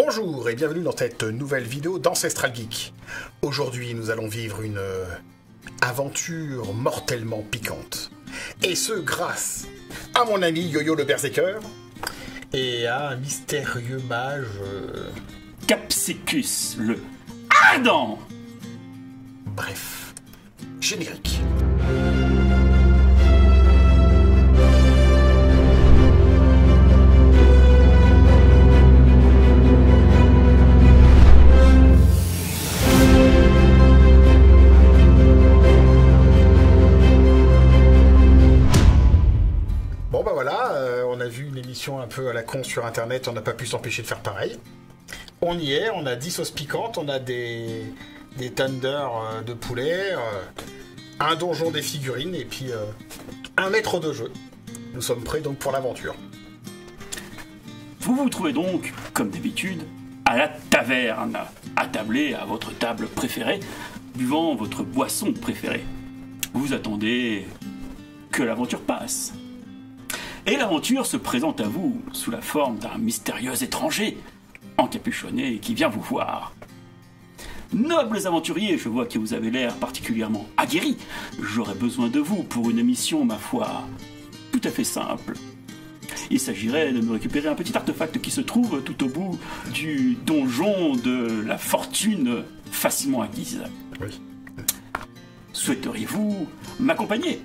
Bonjour et bienvenue dans cette nouvelle vidéo d'Ancestral Geek. Aujourd'hui, nous allons vivre une aventure mortellement piquante. Et ce, grâce à mon ami Yo-Yo le Berserker et à un mystérieux mage... Capsicus le Ardent. Bref, générique. On a vu une émission un peu à la con sur internet, on n'a pas pu s'empêcher de faire pareil. On y est, on a 10 sauces piquantes, on a des tenders de poulet, un donjon des figurines et puis un maître de jeu. Nous sommes prêts donc pour l'aventure. Vous vous trouvez donc, comme d'habitude, à la taverne, attablé à votre table préférée, buvant votre boisson préférée. Vous attendez que l'aventure passe. Et l'aventure se présente à vous sous la forme d'un mystérieux étranger, encapuchonné, qui vient vous voir. Nobles aventuriers, je vois que vous avez l'air particulièrement aguerris. J'aurais besoin de vous pour une mission, ma foi, tout à fait simple. Il s'agirait de me récupérer un petit artefact qui se trouve tout au bout du donjon de la fortune facilement acquise. Oui. Souhaiteriez-vous m'accompagner ?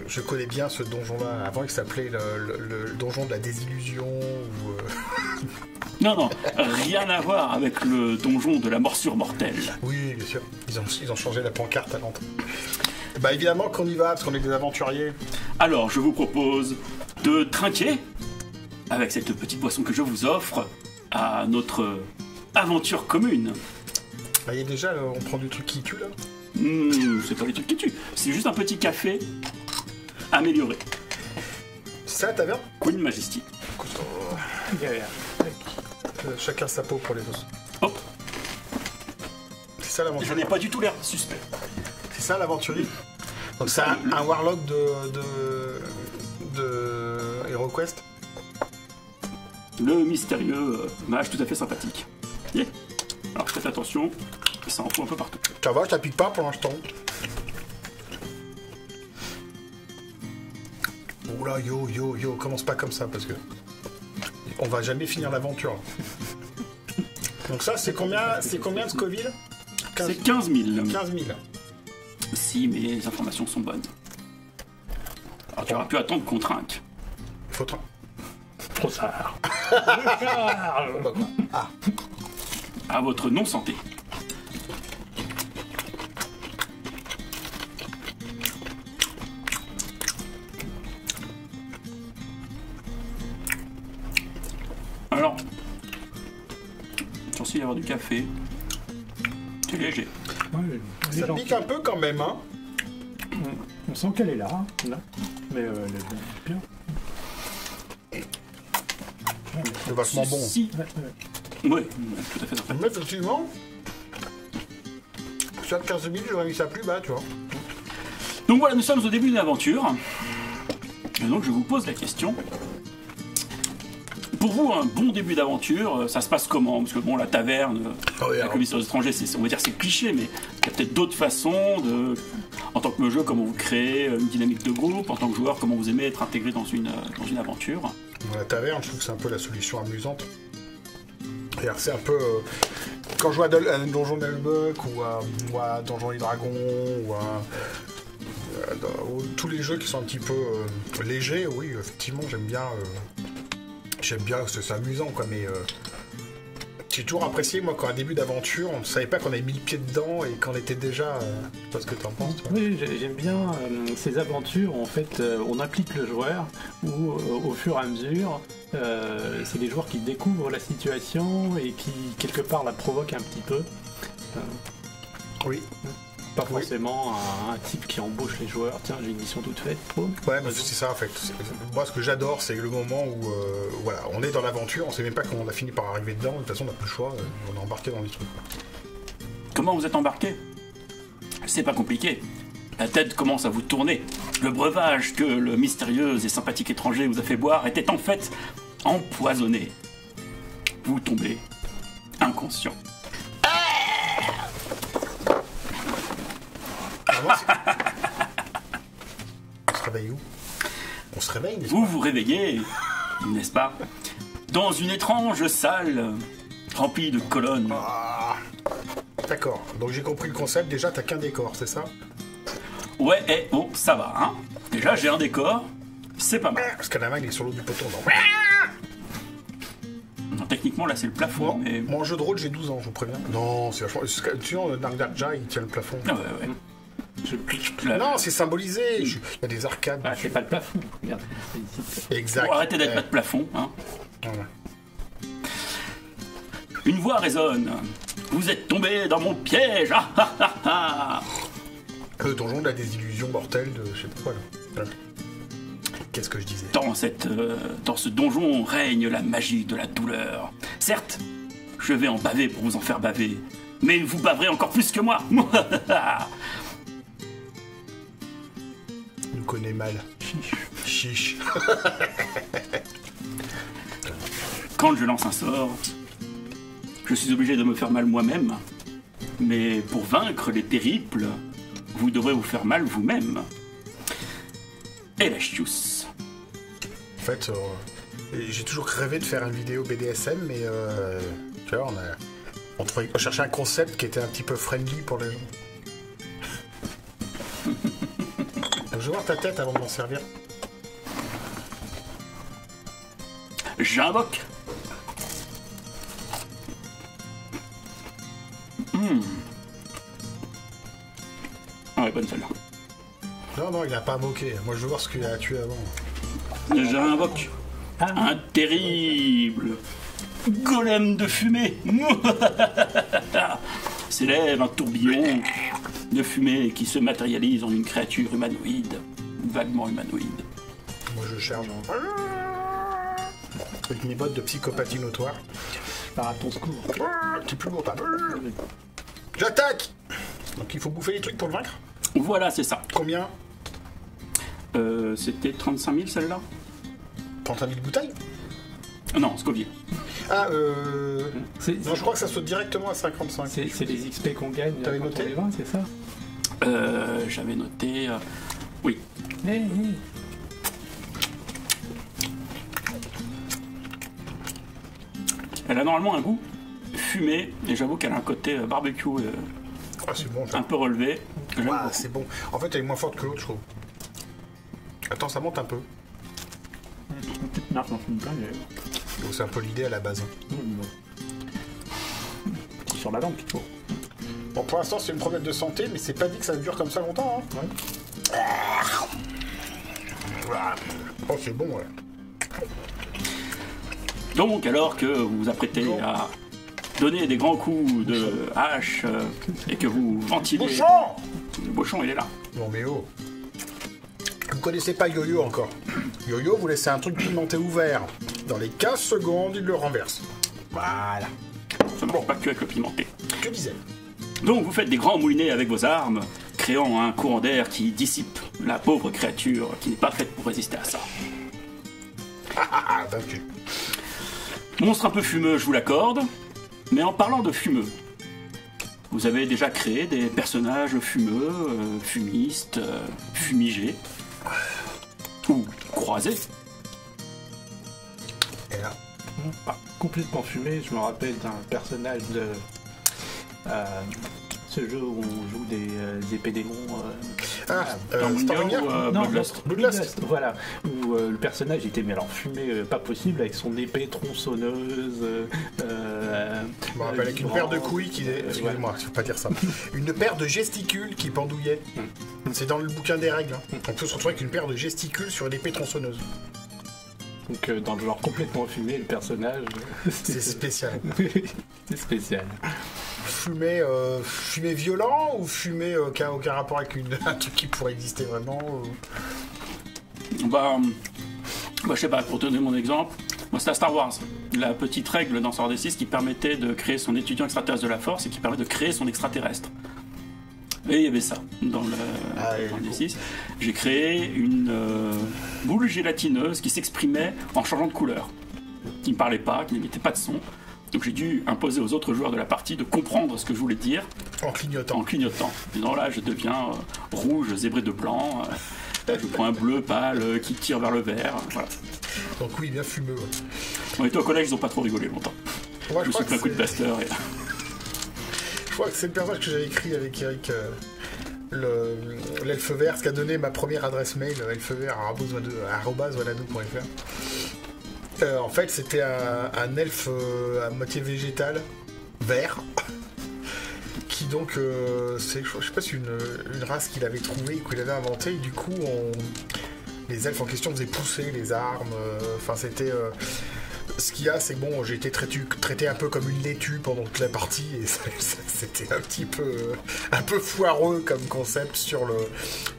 Je connais bien ce donjon-là. Avant, il s'appelait le donjon de la désillusion. Non, rien à voir avec le donjon de la morsure mortelle. Oui, bien sûr. Ils ont changé la pancarte à l'entrée. Bah évidemment qu'on y va, parce qu'on est des aventuriers. Alors, je vous propose de trinquer avec cette petite boisson que je vous offre à notre aventure commune. Bah, y a déjà, on prend du truc qui tue, là. C'est pas les trucs qui tuent. C'est juste un petit café amélioré. C'est ça la taverne ? Queen Majesty. Chacun sa peau pour les os. Hop. C'est ça l'aventure. Je n'ai pas du tout l'air suspect. C'est ça l'aventurier. Donc c'est un warlock de HeroQuest. Le mystérieux mage tout à fait sympathique. Yeah. Alors faites attention, ça en fout un peu partout. Ça va, je t'applique pas pour l'instant. Oula, yo, commence pas comme ça parce que on va jamais finir l'aventure. Donc ça, c'est combien de Scoville ? C'est 15 000. 15 000. Si mes informations sont bonnes. Alors tu auras pu attendre qu'on trinque. Faut trinquer. Trop tard. À votre non-santé. Alors, censé y avoir du café. C'est léger. Ouais, Ça pique un peu quand même, hein. on sent qu'elle est là. Mais elle est bien. C'est vachement bon. Si. Oui, tout à fait. Mais effectivement, sur 15 000, j'aurais mis ça plus bas, tu vois. Donc voilà, nous sommes au début d'une aventure. Et donc je vous pose la question. Pour vous, un bon début d'aventure, ça se passe comment ? Parce que bon, la taverne, la commission des étrangers, on va dire c'est cliché, mais il y a peut-être d'autres façons de... En tant que jeu, comment vous créez une dynamique de groupe ? En tant que joueur, comment vous aimez être intégré dans une aventure ? Dans la taverne, je trouve que c'est un peu la solution amusante. C'est un peu... quand je joue à Donjon Nullbuck ou à Donjons et Dragons ou tous les jeux qui sont un petit peu légers, oui, effectivement, j'aime bien, c'est amusant, quoi, mais j'ai toujours apprécié, moi, quand un début d'aventure, on ne savait pas qu'on avait mis le pied dedans et qu'on était déjà... je sais pas ce que tu en penses, toi. Oui, j'aime bien ces aventures où, en fait, on implique le joueur, où, au fur et à mesure, c'est les joueurs qui découvrent la situation et qui, quelque part, la provoquent un petit peu. Oui. Pas forcément un type qui embauche les joueurs. Tiens, j'ai une mission toute faite. Ouais, mais c'est ça en fait. Moi, ce que j'adore, c'est le moment où voilà, on est dans l'aventure, on sait même pas comment on a fini par arriver dedans. De toute façon, on n'a plus le choix. On est embarqué dans les trucs. Comment vous êtes embarqué ? C'est pas compliqué. La tête commence à vous tourner. Le breuvage que le mystérieux et sympathique étranger vous a fait boire était en fait empoisonné. vous tombez inconscient. Vraiment, on se réveille où? On se réveille, n'est-ce Vous vous réveillez, n'est-ce pas, dans une étrange salle remplie de colonnes. pas? D'accord, donc j'ai compris le concept. Déjà, t'as qu'un décor, c'est ça? Ouais, bon, ça va, hein. Déjà, j'ai un décor, c'est pas mal. Parce qu'à la main, il est sur l'eau du poteau. Non. Non, techniquement, là, c'est le plafond, Moi, mais... mon jeu de rôle, j'ai 12 ans, je vous préviens. Non, c'est vachement... Tu vois, Dark Darja, il tient le plafond. Ah ouais. Là, Non, c'est symbolisé. Il y a des arcades. Ah, c'est pas le plafond. Regarde, c'est ici. Exact. Bon, arrêtez d'être pas de plafond, hein. Ouais. Une voix résonne. Vous êtes tombé dans mon piège. Ah, ah, ah, ah. Le donjon de la désillusion mortelle de je sais pas quoi là. Qu'est-ce que je disais? Dans ce donjon règne la magie de la douleur. Certes, je vais en baver pour vous en faire baver, mais vous baverez encore plus que moi. Il nous connaît mal. Chiche. Quand je lance un sort, je suis obligé de me faire mal moi-même. Mais pour vaincre les terribles, vous devrez vous faire mal vous-même. Et la chius. En fait, j'ai toujours rêvé de faire une vidéo BDSM, mais tu vois, on cherchait un concept qui était un petit peu friendly pour les gens. Donc, je vais voir ta tête avant de m'en servir. J'invoque. Ah ouais, bonne celle-là. Non, il a pas moqué. Moi, je veux voir ce qu'il a tué avant. J'invoque un terrible golem de fumée. S'élève un tourbillon de fumée qui se matérialise en une créature humanoïde, vaguement humanoïde. Moi, je charge. Avec mes bottes de psychopathie notoire. Je pars à ton secours. T'es plus lourd, J'attaque. Donc, il faut bouffer les trucs pour le vaincre. Voilà, c'est ça. Combien? C'était 35 000 celle-là? 35 000 bouteilles? Non, Scoville. Ah, C'est- non, je crois que ça saute directement à 55. C'est les XP qu'on gagne T'avais quand noté on les vend, c'est ça? J'avais noté... oui. Hey. Elle a normalement un goût fumé, et j'avoue qu'elle a un côté barbecue Ah, c'est bon, ça. un peu relevé. que j'aime Ah, beaucoup. c'est bon. En fait, elle est moins forte que l'autre, je trouve. Attends, ça monte un peu. Non, j'en fume pas, mais... Donc, c'est un peu l'idée à la base. Sur la langue, il faut. Bon, pour l'instant, c'est une problème de santé, mais c'est pas dit que ça dure comme ça longtemps. Hein. Voilà. Oh, c'est bon, ouais. Donc, alors que vous vous apprêtez à donner des grands coups de hache et que vous ventilez... Bouchon! Le bouchon, il est là. Non, mais oh. Vous connaissez pas Yo-Yo encore. Yo-Yo, vous laissez un truc pimenté ouvert. Dans les 15 secondes, il le renverse. Voilà. Ça ne marche pas que avec le pimenté. Que disais? Donc, vous faites des grands moulinets avec vos armes, créant un courant d'air qui dissipe la pauvre créature qui n'est pas faite pour résister à ça. Ah, vaincu. Monstre un peu fumeux, je vous l'accorde, mais en parlant de fumeux, vous avez déjà créé des personnages fumeux, fumistes, fumigés, ou croisés. Et là. Pas complètement fumé, je me rappelle d'un personnage de ce jeu où on joue des épées démons. Stormbringer? Non, Bloodlust. Bloodlust. Voilà, où le personnage était mais alors fumé pas possible avec son épée tronçonneuse. Je me rappelle avec une paire de couilles qui... Excusez-moi, il faut pas dire ça. Une paire de gesticules qui pendouillait. C'est dans le bouquin des règles. Hein. On peut se retrouver avec une paire de gesticules sur une épée tronçonneuse. Donc dans le genre complètement fumé, le personnage. C'est spécial. C'est spécial. Fumé violent ou fumé qui a aucun rapport avec un truc qui pourrait exister vraiment Bah, je sais pas, pour donner mon exemple, moi c'était à Star Wars, la petite règle dans Sword D6 qui permettait de créer son étudiant extraterrestre de la force et qui permet de créer son extraterrestre. Et il y avait ça dans le D6. J'ai créé une boule gélatineuse qui s'exprimait en changeant de couleur, qui ne parlait pas, qui n'émettait pas de son. Donc j'ai dû imposer aux autres joueurs de la partie de comprendre ce que je voulais dire En clignotant. en clignotant. Disant là, je deviens rouge zébré de blanc, je prends un bleu pâle qui tire vers le vert. Voilà. Donc oui, bien fumeux. Ouais. On était au collège, ils ont pas trop rigolé longtemps. Moi, Je me suis pris un coup de blaster et... Je crois que c'est le personnage que j'avais écrit avec Eric, l'elfe vert, ce qu'a donné ma première adresse mail, elfevert@wanadoo.fr. En fait, c'était un elfe à moitié végétal, vert, qui donc, je sais pas si une race qu'il avait trouvée ou qu'il avait inventée, et du coup, les elfes en question faisaient pousser les armes, enfin, c'était... Ce qu'il y a, c'est que bon, j'ai été traité un peu comme une laitue pendant toute la partie, et c'était un petit peu foireux comme concept sur le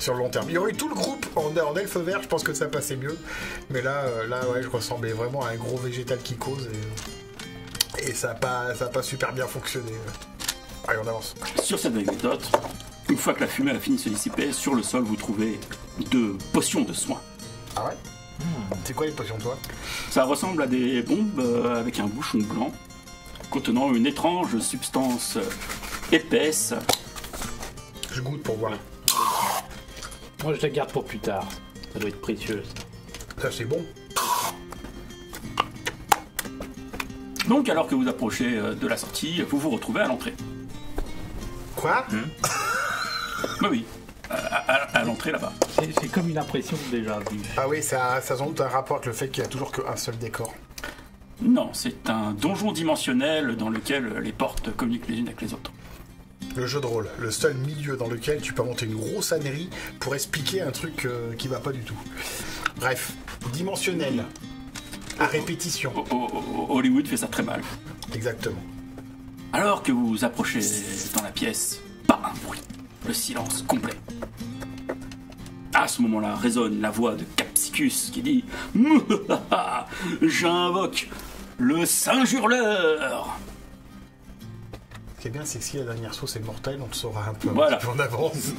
long terme. Il y aurait eu tout le groupe en elfe vert, je pense que ça passait mieux, mais là ouais, je ressemblais vraiment à un gros végétal qui cause, et ça a pas super bien fonctionné. Allez, on avance. Sur cette anecdote, une fois que la fumée a fini de se dissiper, sur le sol, vous trouvez 2 potions de soins. Ah ouais? C'est quoi les potions de toi? Ça ressemble à des bombes avec un bouchon blanc contenant une étrange substance épaisse. Je goûte pour voir. Moi, je la garde pour plus tard. Ça doit être précieux. Ça, c'est bon. Donc, alors que vous approchez de la sortie, vous vous retrouvez à l'entrée. Quoi? Bah oui, à l'entrée là-bas. C'est comme une impression déjà vue. Ah oui, ça a sans doute un rapport avec le fait qu'il n'y a toujours qu'un seul décor. Non, c'est un donjon dimensionnel dans lequel les portes communiquent les unes avec les autres. Le jeu de rôle, le seul milieu dans lequel tu peux monter une grosse ânerie pour expliquer un truc qui va pas du tout. Bref, dimensionnel, à répétition. Hollywood fait ça très mal. Exactement. Alors que vous approchez dans la pièce, pas un bruit. Le silence complet. À ce moment-là résonne la voix de Capsicus qui dit « J'invoque le singe hurleur !» Ce qui est bien, c'est que si la dernière sauce est mortelle, on le saura un peu, Voilà. un petit peu en avance.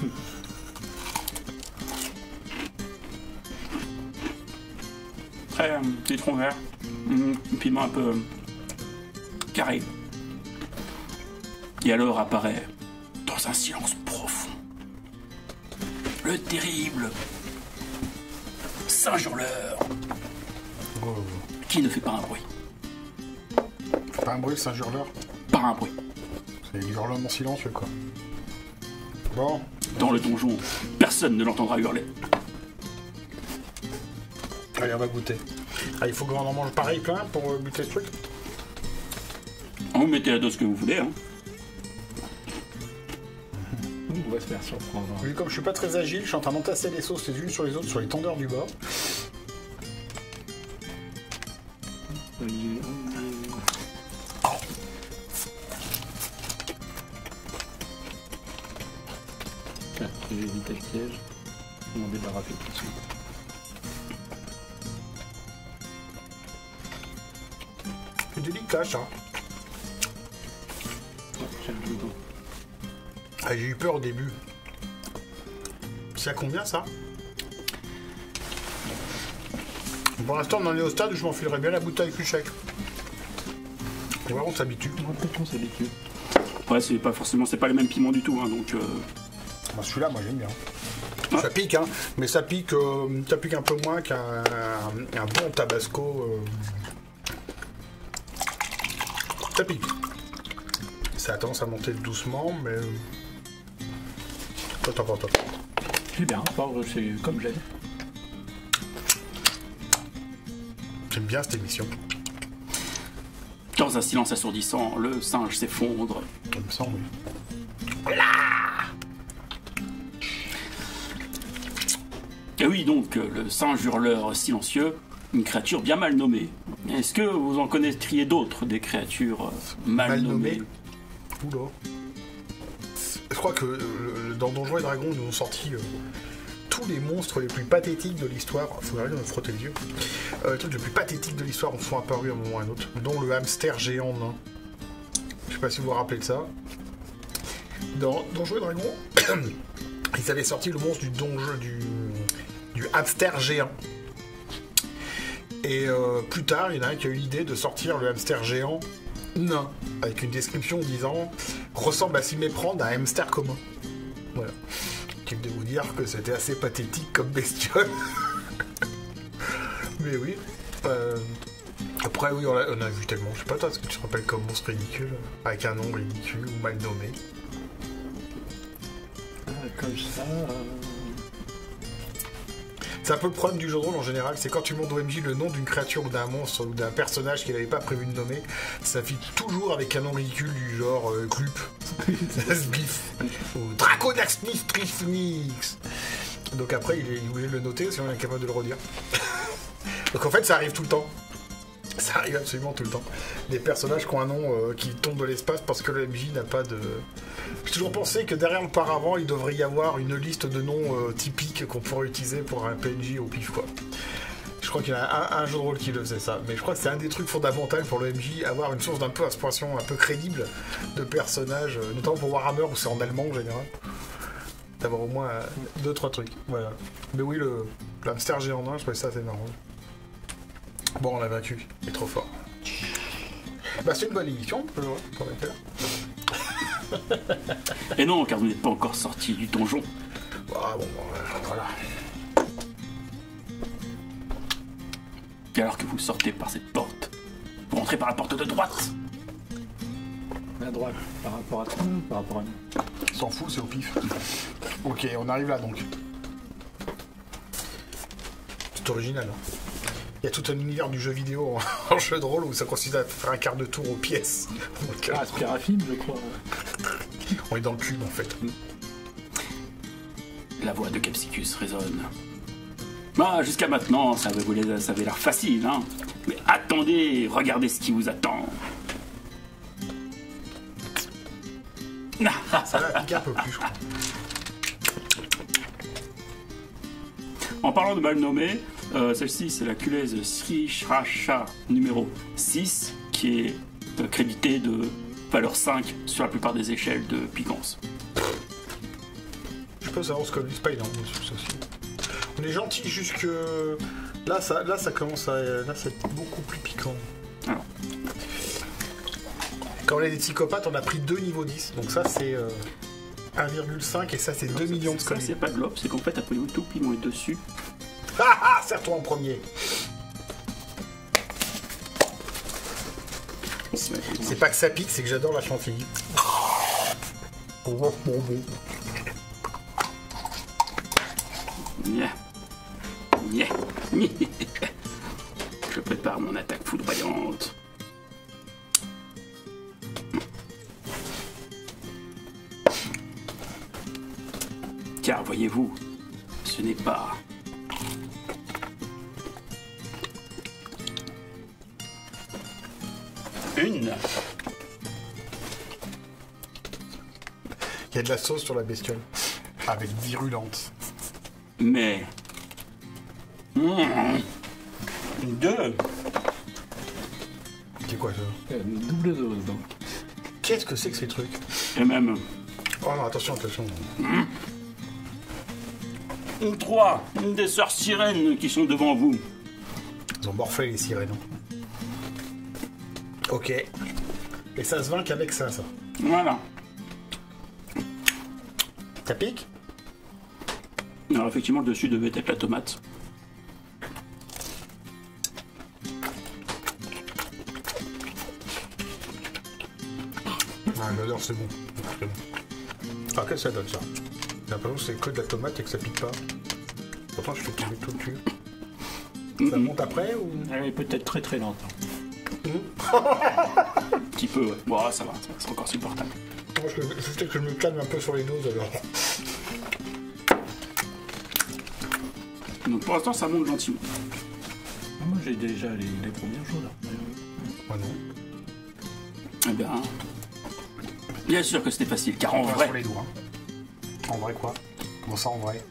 Très citron vert, un piment un peu carré. Et alors apparaît, dans un silence profond, le terrible singe hurleur Oh. qui ne fait pas un bruit. Pas un bruit, c'est un hurleur. Pas un bruit. C'est du hurlement silencieux, quoi. Bon. Dans le donjon, personne ne l'entendra hurler. Allez, on va goûter. Ah, il faut qu'on en mange pareil plein pour buter ce truc. Vous mettez la dose que vous voulez, hein. On va se faire surprendre. Vu comme je suis pas très agile, je suis en train d'entasser les sauces les unes sur les autres sur les tendeurs du bord. J'ai évité le piège. Je m'en débarrasser tout de suite. C'est délicat, ça. J'aime tout. Ah, j'ai eu peur au début. C'est à combien, ça? Pour l'instant, on en est au stade où je m'enfilerais bien la bouteille plus sec. Et voilà, on s'habitue. Moi, peut-être qu'on s'habitue. Ouais, c'est pas les mêmes piments du tout, hein, donc... Bah, celui-là, moi, j'aime bien. Ouais. Ça pique, hein, mais ça pique un peu moins qu'un bon tabasco. Ça pique. Ça a tendance à monter doucement, mais... Attends. C'est bien, c'est comme j'aime. J'aime bien cette émission. Dans un silence assourdissant, le singe s'effondre. Il me semble, oui. Et oui, donc, le singe hurleur silencieux, une créature bien mal nommée. Est-ce que vous en connaîtriez d'autres, des créatures mal nommées? Oula. Je crois que dans Donjons et Dragons, ils nous ont sorti tous les monstres les plus pathétiques de l'histoire. Faudrait me frotter les yeux. Les trucs les plus pathétiques de l'histoire sont apparus à un moment ou à un autre, dont le hamster géant nain. Je sais pas si vous vous rappelez de ça. Dans Donjons et Dragons, ils avaient sorti le monstre du hamster géant. Et plus tard, il y en a un qui a eu l'idée de sortir le hamster géant nain, avec une description disant ressemble à s'y méprendre à un hamster commun. Voilà. Qui de vous dire que c'était assez pathétique comme bestiole. Mais oui. Après, oui, on a vu tellement. Je sais pas, toi, est-ce que tu te rappelles comme monstre ridicule, avec un nom ridicule ou mal nommé? Comme ça. C'est un peu le problème du jeu de rôle en général, c'est quand tu montres au MJ le nom d'une créature ou d'un monstre ou d'un personnage qu'il n'avait pas prévu de nommer, ça finit toujours avec un nom ridicule du genre Clup, Sbiff, ou Draconaxnis Trifnix. Donc après, il est obligé de le noter, sinon il est incapable de le redire. Donc en fait, ça arrive tout le temps. Ça arrive absolument tout le temps. Des personnages qui ont un nom qui tombent de l'espace parce que le MJ n'a pas de... J'ai toujours pensé que derrière le paravent, il devrait y avoir une liste de noms typiques qu'on pourrait utiliser pour un PNJ au pif, quoi. Je crois qu'il y a un jeu de rôle qui le faisait ça. Mais je crois que c'est un des trucs fondamentaux pour le MJ, avoir une source d'un peu inspiration un peu crédible de personnages, notamment pour Warhammer où c'est en allemand en général. D'avoir au moins 2-3 trucs. Voilà. Mais oui, l'hamster géant nain, je trouvais ça assez marrant. Bon, on l'a vaincu. Il est trop fort. Bah, c'est une bonne émission, pour arrêter là. Et non, car vous n'êtes pas encore sorti du donjon. Ah bon, voilà. Et alors que vous sortez par cette porte, vous rentrez par la porte de droite. À droite, par rapport à toi, par rapport à nous. S'en fout, c'est au pif. Ok, on arrive là donc. C'est original, hein. Il y a tout un univers du jeu vidéo en jeu de rôle où ça consiste à faire un quart de tour aux pièces. Donc, Spirafilm, je crois. On est dans le cube en fait. La voix de Capsicus résonne. Bah, jusqu'à maintenant, ça avait l'air facile, hein. Mais attendez, regardez ce qui vous attend. Ça va piquer un peu plus, je crois. En parlant de mal nommé, celle-ci c'est la culaise Sri Shracha numéro 6 qui est créditée de valeur 5 sur la plupart des échelles de piquance. Je peux savoir ce que c'est pas énorme, ça aussi. On est gentil jusque là, ça commence à là c'est beaucoup plus piquant. Alors. Quand on est des psychopathes, on a pris 2 niveaux 10, donc ça c'est 1,5 et ça c'est 2 millions de Ça scories. c'est pas de l'op, c'est qu'en fait après tout piment est dessus. Ah, serre-toi en premier. C'est pas que ça pique, c'est que j'adore la chantilly. Yeah. Yeah. Je prépare mon attaque foudroyante. Car voyez-vous, ce n'est pas... une. Il y a de la sauce sur la bestiole. Avec virulente. Mais... deux. C'est quoi ça? Une double dose, donc. Qu'est-ce que c'est que ces trucs? Et même... Oh non, attention. 3 des sœurs sirènes qui sont devant vous. Ils ont morflé les sirènes. Ok. Et ça se vainc qu'avec ça. Voilà. Ça pique? Alors effectivement, le dessus devait être la tomate. Ah, l'odeur c'est bon. C'est bon. Ah, qu'est-ce que ça donne ça? J'ai l'impression que c'est que de la tomate et que ça pique pas. Pourtant, je fais tomber tout dessus. Ça monte après ou? Elle est peut-être très très lente. Un petit peu, ouais. Bon, ça va, c'est encore supportable. Moi, je sais que je me calme un peu sur les doses alors. Donc pour l'instant, ça monte gentiment. Moi j'ai déjà les premières choses. Ah non. Eh bien, bien sûr que c'était facile, car en On va vrai, sur les doigts. En vrai quoi? Comment ça en vrai?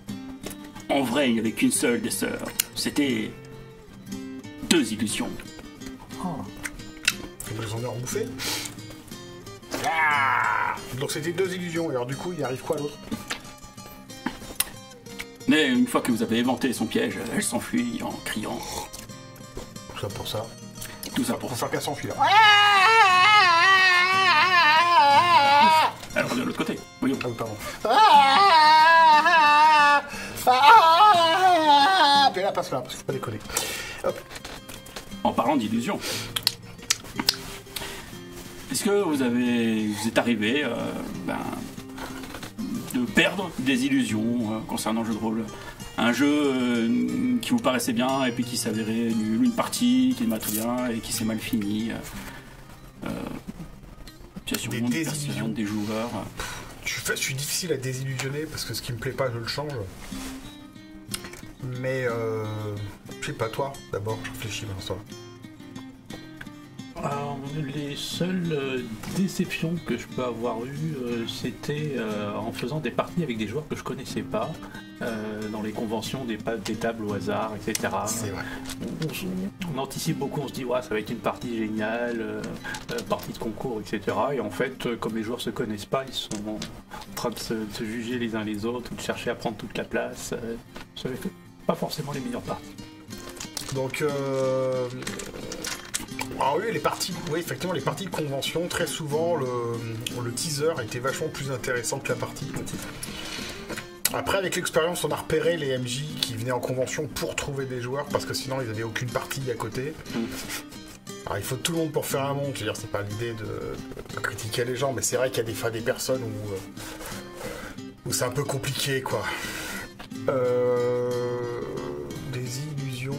en vrai, il n'y avait qu'une seule des sœurs. C'était 2 illusions. Ils les ont rebouffé. Ah, donc c'était 2 illusions. Et alors du coup, il arrive quoi l'autre? Mais une fois que vous avez éventé son piège, elle s'enfuit en criant. Tout ça pour ça. Tout ça pour Pour ça. faire qu'elle s'enfuit là. oui, pardon. Ah, mais là, parce qu'il faut pas déconner. Hop. En parlant d'illusions, est-ce que vous êtes arrivé de perdre des illusions concernant le jeu de rôle? Un jeu qui vous paraissait bien et puis qui s'avérait nul, une partie qui ne m'a très bien et qui s'est mal finie. Des désillusions des joueurs. Je suis difficile à désillusionner parce que ce qui me plaît pas, je le change. Mais je sais pas, toi, d'abord, je réfléchis maintenant. Alors, les seules déceptions que je peux avoir eues, c'était en faisant des parties avec des joueurs que je connaissais pas, dans les conventions, des tables au hasard, etc. C'est vrai. On anticipe beaucoup, on se dit ouais, ça va être une partie géniale, partie de concours, etc. Et en fait, comme les joueurs se connaissent pas, ils sont en train de se juger les uns les autres, de chercher à prendre toute la place. Ça fait pas forcément les meilleures parties. Donc, ah oui, effectivement, les parties de convention, très souvent, le teaser était vachement plus intéressant que la partie. Après, avec l'expérience, on a repéré les MJ qui venaient en convention pour trouver des joueurs, parce que sinon, ils n'avaient aucune partie à côté. Alors, il faut tout le monde pour faire un monde. Je veux dire, c'est pas l'idée de critiquer les gens, mais c'est vrai qu'il y a des fois des personnes où c'est un peu compliqué, quoi. Des illusions,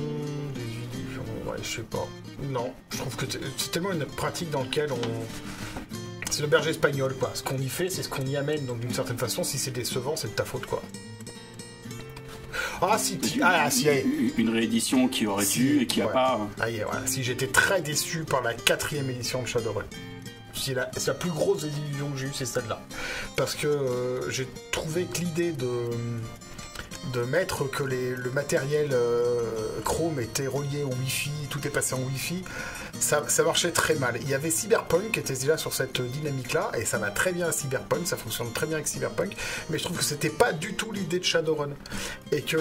ouais, je sais pas. Non, je trouve que c'est tellement une pratique dans laquelle c'est le berger espagnol, quoi. Ce qu'on y fait, c'est ce qu'on y amène. Donc, d'une certaine façon, si c'est décevant, c'est de ta faute, quoi. Ah, si, une réédition qui aurait dû et qui a pas. Ah, yeah, voilà. Si j'étais très déçu par la 4e édition de Shadowrun. C'est la plus grosse désillusion que j'ai eue, c'est celle-là. Parce que j'ai trouvé que l'idée de mettre que le matériel Chrome était relié au Wi-Fi, tout est passé en Wi-Fi, ça marchait très mal. Il y avait Cyberpunk qui était déjà sur cette dynamique-là, et ça va très bien à Cyberpunk, ça fonctionne très bien avec Cyberpunk, mais je trouve que c'était pas du tout l'idée de Shadowrun. Et que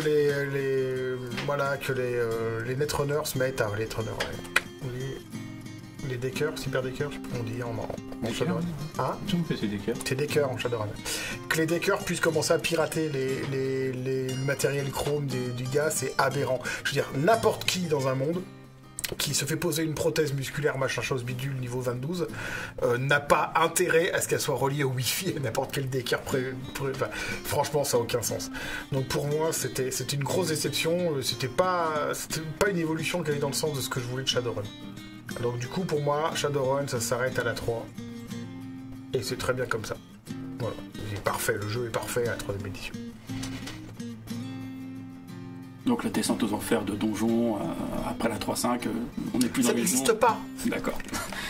les Netrunners se mettent à... Les deckers, cyberdeckers, je sais pas comment on dit en Shadowrun. Hein? C'est deckers. C'est deckers en Shadowrun. Que les deckers puissent commencer à pirater le matériel Chrome du gars, c'est aberrant. Je veux dire, n'importe qui dans un monde qui se fait poser une prothèse musculaire, machin chose bidule, niveau 22, n'a pas intérêt à ce qu'elle soit reliée au Wi-Fi à n'importe quel decker. Enfin, franchement, ça n'a aucun sens. Donc pour moi, c'était une grosse déception. C'était pas une évolution qui allait dans le sens de ce que je voulais de Shadowrun. Donc du coup, pour moi, Shadowrun, ça s'arrête à la 3. Et c'est très bien comme ça. Voilà. C'est parfait, le jeu est parfait à la 3e édition. Donc la descente aux enfers de donjon, après la 3.5, on n'est plus dans les... Ça n'existe pas. D'accord.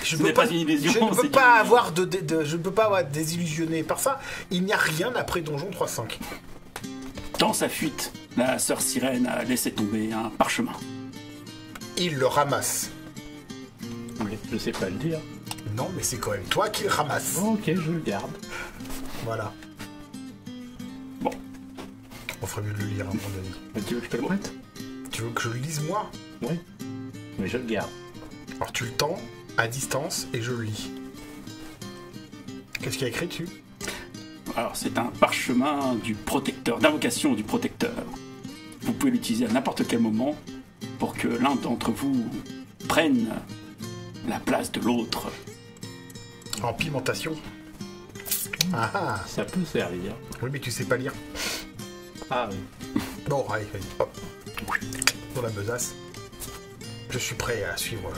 Je Ce n'est pas une illusion. Je ne peux pas avoir je ne peux pas avoir désillusionné par ça. Il n'y a rien après Donjon 3.5. Dans sa fuite, la sœur sirène a laissé tomber un parchemin. Il le ramasse. Oui, je sais pas le dire. Non, mais c'est quand même toi qui le ramasses. Ok, je le garde. Voilà. Bon. On ferait mieux de le lire, à mon avis. Mais tu veux que je te le prête? Tu veux que je le lise, moi? Oui. Mais je le garde. Alors tu le tends à distance et je le lis. Qu'est-ce qu'il y a écrit dessus? Alors, c'est un parchemin du protecteur, d'invocation du protecteur. Vous pouvez l'utiliser à n'importe quel moment pour que l'un d'entre vous prenne la place de l'autre. En pimentation. Ah. Ça peut servir. Oui, mais tu sais pas lire. Ah oui. Bon, allez, hop. Dans la besace. Je suis prêt à suivre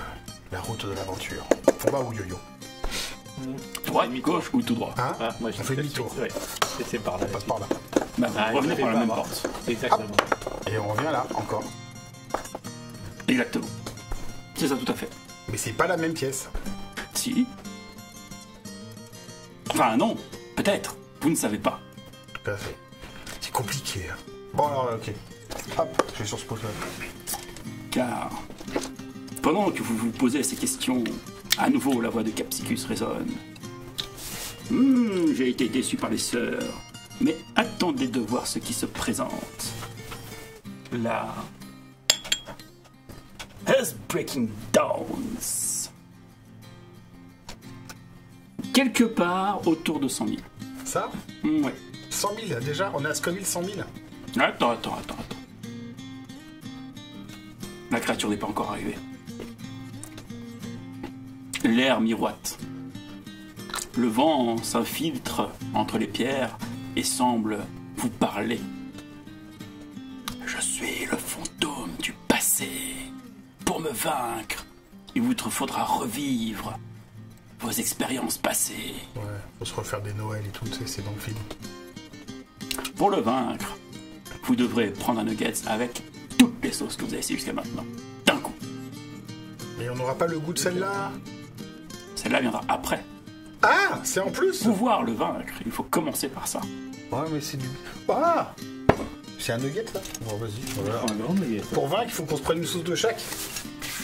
la route de l'aventure. On va où, yo-yo? Droite, gauche ou tout droit? Hein? Moi, on fait demi-tour. Ouais. C'est par là. On passe par là. Bah, vous revenez par la même porte. Exactement. Et on revient là, encore. Exactement. C'est ça, tout à fait. Mais c'est pas la même pièce. Si. Enfin, non. Peut-être. Vous ne savez pas. Tout à fait. C'est compliqué. Hein. Bon, alors, ok. Hop, je vais sur ce pot-là. Car, pendant que vous vous posez ces questions, à nouveau la voix de Capsicus résonne. J'ai été déçu par les sœurs, mais attendez de voir ce qui se présente. La Earthbreaking Downs. Quelque part autour de 100 000. ça. Ouais. 100 000, déjà, on est à Scoville 100 000. Attends. La créature n'est pas encore arrivée. L'air miroite. Le vent s'infiltre entre les pierres et semble vous parler. Je suis le fantôme du passé. Pour me vaincre, il vous faudra revivre vos expériences passées. Ouais, faut se refaire des Noëls et tout, tu sais, c'est dans le film. Pour le vaincre, vous devrez prendre un nuggets avec toutes les sauces que vous avez essayées jusqu'à maintenant. D'un coup. Mais on n'aura pas le goût de celle-là. Celle-là viendra après. Ah, c'est en plus. Pouvoir le vaincre, il faut commencer par ça. Ouais, mais c'est du... Ah, c'est un nugget, là. Bon, vas-y. Voilà. Un grand nugget. Pour vaincre, il faut qu'on se prenne une sauce de chaque.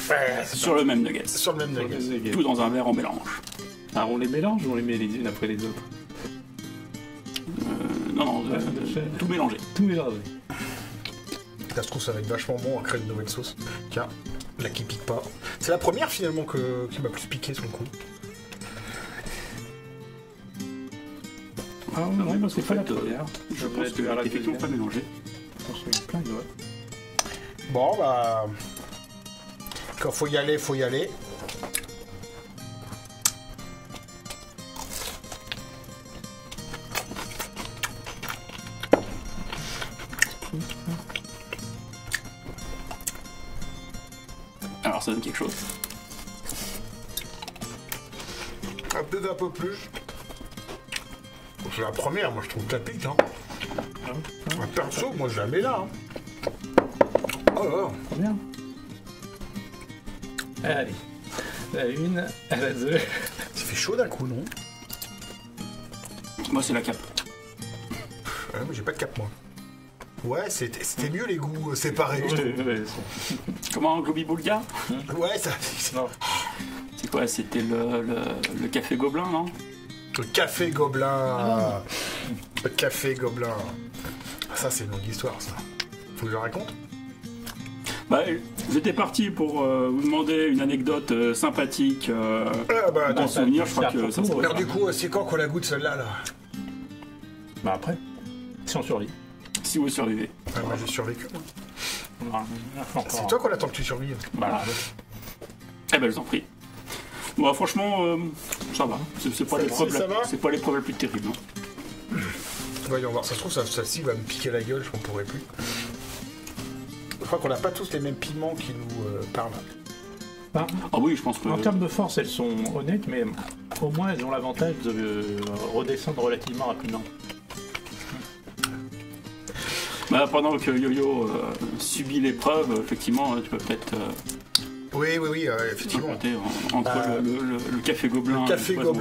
Ouais, Sur le même nugget. sur le même nugget. Tout dans un verre en mélange. Ah, on les mélange ou on les met les unes après les autres? Non, tout mélangé. Tout mélangé. Ça se trouve, ça va être vachement bon à créer une nouvelle sauce. Tiens, la qui pique pas. C'est la première, finalement, qui m'a plus piqué sur le coup. Ah non, parce c'est qu'en pas la fait, première. Je pense que effectivement pas mélangé. J'en suis plein, ouais. Bon, bah... Quand faut y aller, faut y aller. Alors ça donne quelque chose. Peut-être un peu plus. C'est la première, moi je trouve que ça pique. Hein. Perso, moi je la mets là. Hein. Oh là là. Bien. Allez. La une, à la deux. Ça fait chaud d'un coup, non? Moi c'est la cape. Ouais, mais j'ai pas de cap, moi. Ouais, c'était mieux les goûts séparés, je trouve. Ouais, Comment, Globy Boulga? Ouais, ça... non. C'est quoi? C'était le café Gobelin, non? Le café Gobelin. Le café Gobelin. Ça, c'est une longue histoire, ça. Faut que je le raconte? Bah, j'étais parti pour vous demander une anecdote sympathique Ah bah, en souvenir, je crois que ça serait... alors du coup, c'est quand qu'on la goûte celle-là, là? Bah après, si on survit. Si vous survivez. Ah, moi, j'ai survécu, moi. Encore. C'est toi qu'on attend que tu survives. Voilà. Eh ben, je vous en prie. Bon, franchement, ça va. C'est pas l'épreuve ça va c'est pas l'épreuve la plus terrible. Hein. Voyons voir, ça se trouve, celle-ci va me piquer la gueule, je ne pourrai plus. Je crois qu'on n'a pas tous les mêmes piments qui nous parlent. Bah, Ah oui, je pense que... en termes de force, elles sont honnêtes, mais au moins elles ont l'avantage de redescendre relativement rapidement. Bah, pendant que Yo-Yo subit l'épreuve, effectivement, tu peux peut-être Oui, effectivement. raconter entre le café Gobelin... Le café et le poison.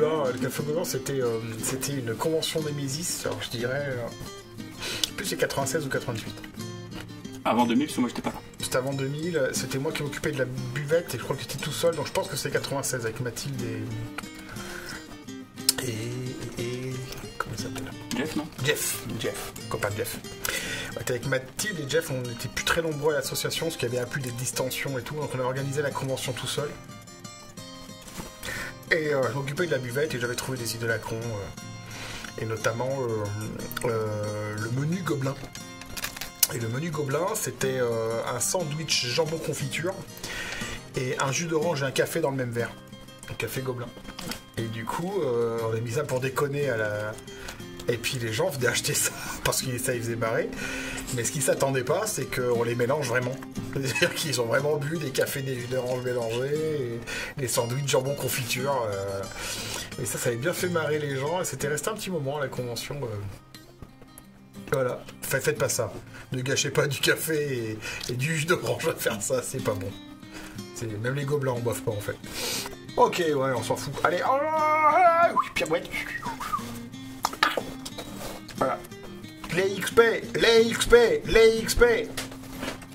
Gobelin, c'était une convention Némésis, alors je dirais... plus c'est 96 ou 98. Avant 2000, parce que moi, j'étais pas là. C'était avant 2000, c'était moi qui m'occupais de la buvette, et je crois que j'étais tout seul, donc je pense que c'est 96, avec Mathilde et... Comment il s'appelle? Jeff, non? Jeff, copain de Jeff. Ouais, avec Mathilde et Jeff, on n'était plus très nombreux à l'association, parce qu'il y avait plus des distensions et tout, donc on a organisé la convention tout seul. Et je m'occupais de la buvette, et j'avais trouvé des idées à la con, et notamment le menu Gobelin. Et le menu Gobelin, c'était un sandwich jambon confiture, et un jus d'orange et un café dans le même verre. Un café Gobelin. Et du coup, on a mis ça pour déconner à la... Et puis les gens venaient acheter ça parce que ça les faisait marrer. Mais ce qu'ils s'attendaient pas, c'est qu'on les mélange vraiment. C'est-à-dire qu'ils ont vraiment bu des cafés, des jus d'orange mélangés, et des sandwichs jambon confiture. Et ça avait bien fait marrer les gens. Et c'était resté un petit moment à la convention. Voilà, faites pas ça. Ne gâchez pas du café et du jus d'orange à faire ça, c'est pas bon. Même les gobelins en boivent pas en fait. Ok, ouais, on s'en fout. Allez, oui, pirouette. Voilà. Les XP.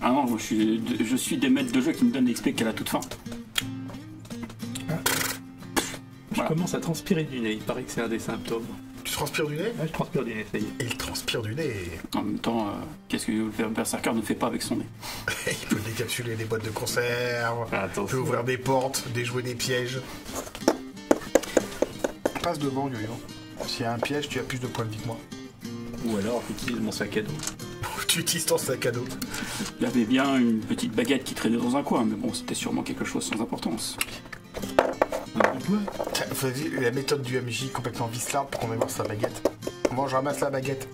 Ah non, moi, je suis des maîtres de jeu qui me donnent l'XP qu'à la toute fin. Je commence à transpirer du nez, il paraît que c'est un des symptômes. Tu transpires du nez? Ouais, je transpire du nez, ça y est. Et il transpire du nez. En même temps, qu'est-ce que le berserker ne fait pas avec son nez? Il peut décapsuler des boîtes de conserve, il peut ouvrir des portes, déjouer des pièges. Passe devant, Yo-Yo. S'il y a un piège, tu as plus de points de vie que moi. Ou alors j'utilise mon sac à dos. Tu utilises ton sac à dos. Il y avait bien une petite baguette qui traînait dans un coin, mais bon, c'était sûrement quelque chose sans importance. Tiens, vous avez vu la méthode du MJ complètement vicelard pour qu'on aille voir sa baguette. Comment je ramasse la baguette?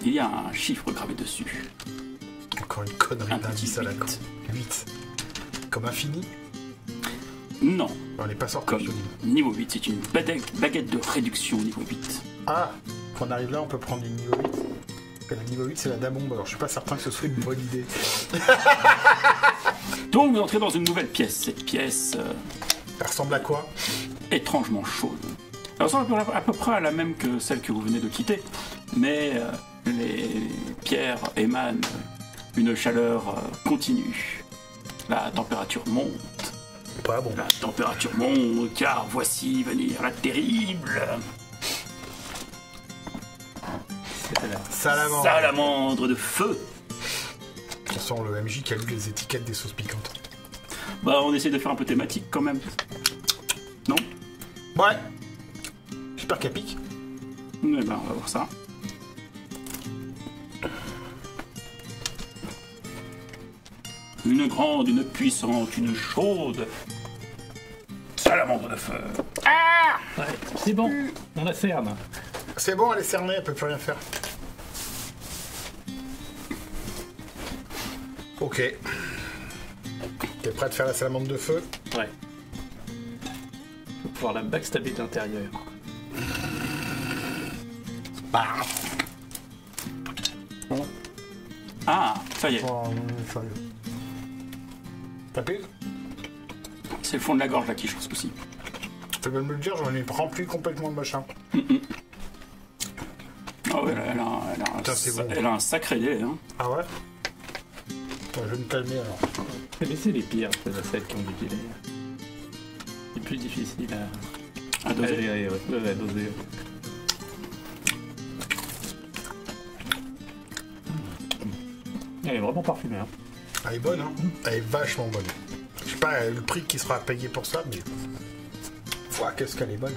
Il y a un chiffre gravé dessus. Encore une connerie Un d'indice petit à la 8. con. 8. Comme infini? Non, On n'est pas sorti comme sur niveau 8, c'est une baguette de réduction niveau 8. Ah, quand on arrive là, on peut prendre du niveau 8. Le niveau 8, c'est la damombe, alors je suis pas certain que ce soit une bonne idée. Donc vous entrez dans une nouvelle pièce. Cette pièce Ça ressemble à quoi? étrangement chaude. Elle ressemble à peu près à la même que celle que vous venez de quitter, mais les pierres émanent une chaleur continue. La température monte. Pas bon. La température monte, car voici venir la terrible Salamandre. salamandre de feu. De toute façon, le MJ qui a lu les étiquettes des sauces piquantes. Bah, on essaie de faire un peu thématique quand même. Non? Ouais. J'espère qu'elle pique. Eh ben, on va voir ça. Une grande, une puissante, une chaude salamandre de feu. Ouais, c'est bon, on la cerne. C'est bon, elle est cernée, elle peut plus rien faire. Ok. T'es prêt à faire la salamandre de feu? Ouais. Faut pouvoir la backstabber de l'intérieur. Bah. Ah, ça y est, Oh, sérieux. T'as pris? c'est le fond de la gorge là qui change ce coup-ci. Fais bien me le dire, j'en ai prends plus complètement le machin. Ah ouais, Putain, c'est bon. elle a un sacré délai. Hein. Ah ouais? Attends, je vais me calmer alors. Mais c'est les pires, ces assiettes qui ont du délai. C'est plus difficile à doser. gérer, ouais, à doser. Elle est vraiment parfumée. Hein. Elle est bonne, hein? Elle est vachement bonne. Je sais pas le prix qui sera payé pour ça, mais. Ouah, qu'est-ce qu'elle est bonne.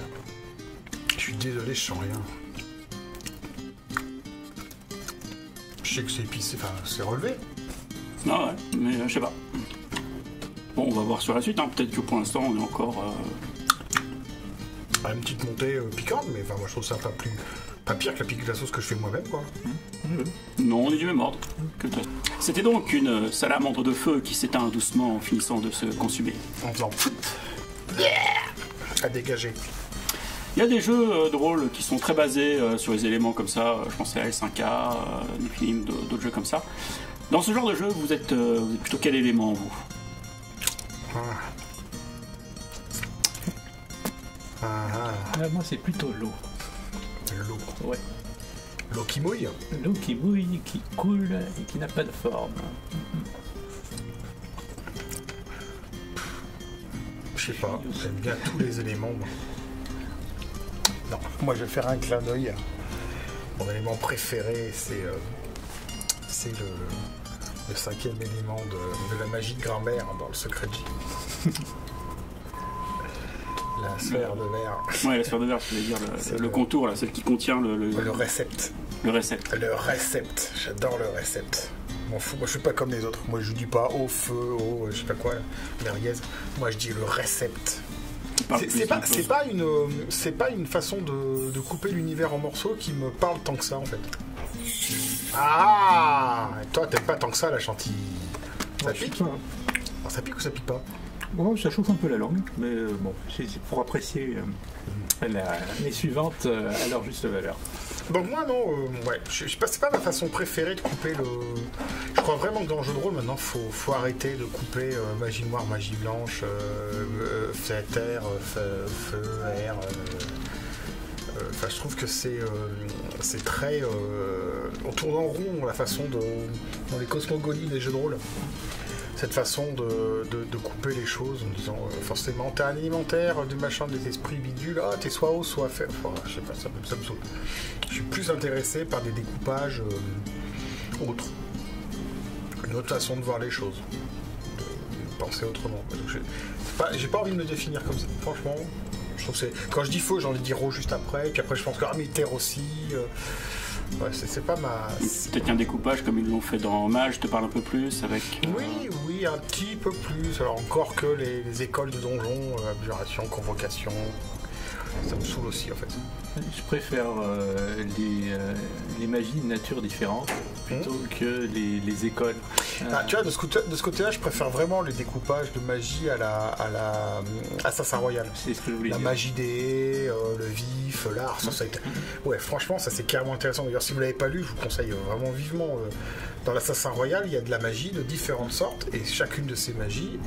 Je suis désolé, je sens rien. Je sais que c'est épicé, enfin, c'est relevé. Ah ouais, mais je sais pas. Bon, on va voir sur la suite. Hein. Peut-être que pour l'instant, on est encore. Une petite montée piquante, mais enfin, moi je trouve ça pas pire que la sauce que je fais moi-même, quoi. Non, on est du même ordre que toi. C'était donc une salamandre de feu qui s'éteint doucement en finissant de se consumer. En faisant à dégager. Il y a des jeux de rôle qui sont très basés sur les éléments comme ça. Je pensais à L5K, Niflheim, d'autres jeux comme ça. Dans ce genre de jeu, vous êtes plutôt quel élément, vous? Moi, c'est plutôt l'eau. L'eau. Ouais. L'eau qui mouille. L'eau qui mouille, qui coule et qui n'a pas de forme. Je sais pas, j'aime bien tous les éléments, moi. Non, moi je vais faire un clin d'œil. Mon élément préféré, c'est le cinquième élément de la magie de grand-mère dans le secret de J. La sphère de verre. Ouais, la sphère de verre, je voulais dire le contour, là, celle qui contient Le récept. le récept. Le récept. J'adore le récept. M'en fous. Moi, je suis pas comme les autres. Moi, je dis pas au feu, au je sais pas quoi, merguez. Moi, je dis le récept. C'est pas une façon de couper l'univers en morceaux qui me parle tant que ça, en fait. Ah! Toi, t'aimes pas tant que ça, la chantilly. Ça pique? Alors, ça pique ou ça pique pas? Bon, ça chauffe un peu la langue, mais bon, c'est pour apprécier les suivantes à leur juste valeur. Donc moi non, ouais, c'est pas ma façon préférée de couper le... Je crois vraiment que dans le jeu de rôle maintenant faut arrêter de couper magie noire, magie blanche, feu terre, feu air. Enfin je trouve que c'est très... on tourne en rond la façon dans les cosmogonies des jeux de rôle. Cette façon de couper les choses en disant forcément t'es un alimentaire du machin des esprits bidules, t'es soit haut soit fait, enfin, je sais pas, ça me saoule. Je suis plus intéressé par des découpages autres, une autre façon de voir les choses, de penser autrement. J'ai pas envie de me définir comme ça, franchement, Je trouve que quand je dis feu, j'ai envie de dire eau juste après, et puis après je pense que terre aussi. Ouais, c'est pas ma... Peut-être qu'un découpage comme ils l'ont fait dans Mage te parle un peu plus avec... Oui, un petit peu plus. Alors encore que les écoles de donjons, abjuration, convocation, ça me saoule aussi en fait. Je préfère les magies de nature différentes plutôt que les écoles. Tu vois, de ce côté-là, je préfère vraiment les découpages de magie à la Assassin Royal. C'est ce que je voulais dire. La magie des le vif, l'art, ça a été... Ouais, franchement, ça c'est carrément intéressant. D'ailleurs, si vous l'avez pas lu, je vous conseille vraiment vivement. Dans l'Assassin Royal, il y a de la magie de différentes sortes, et chacune de ces magies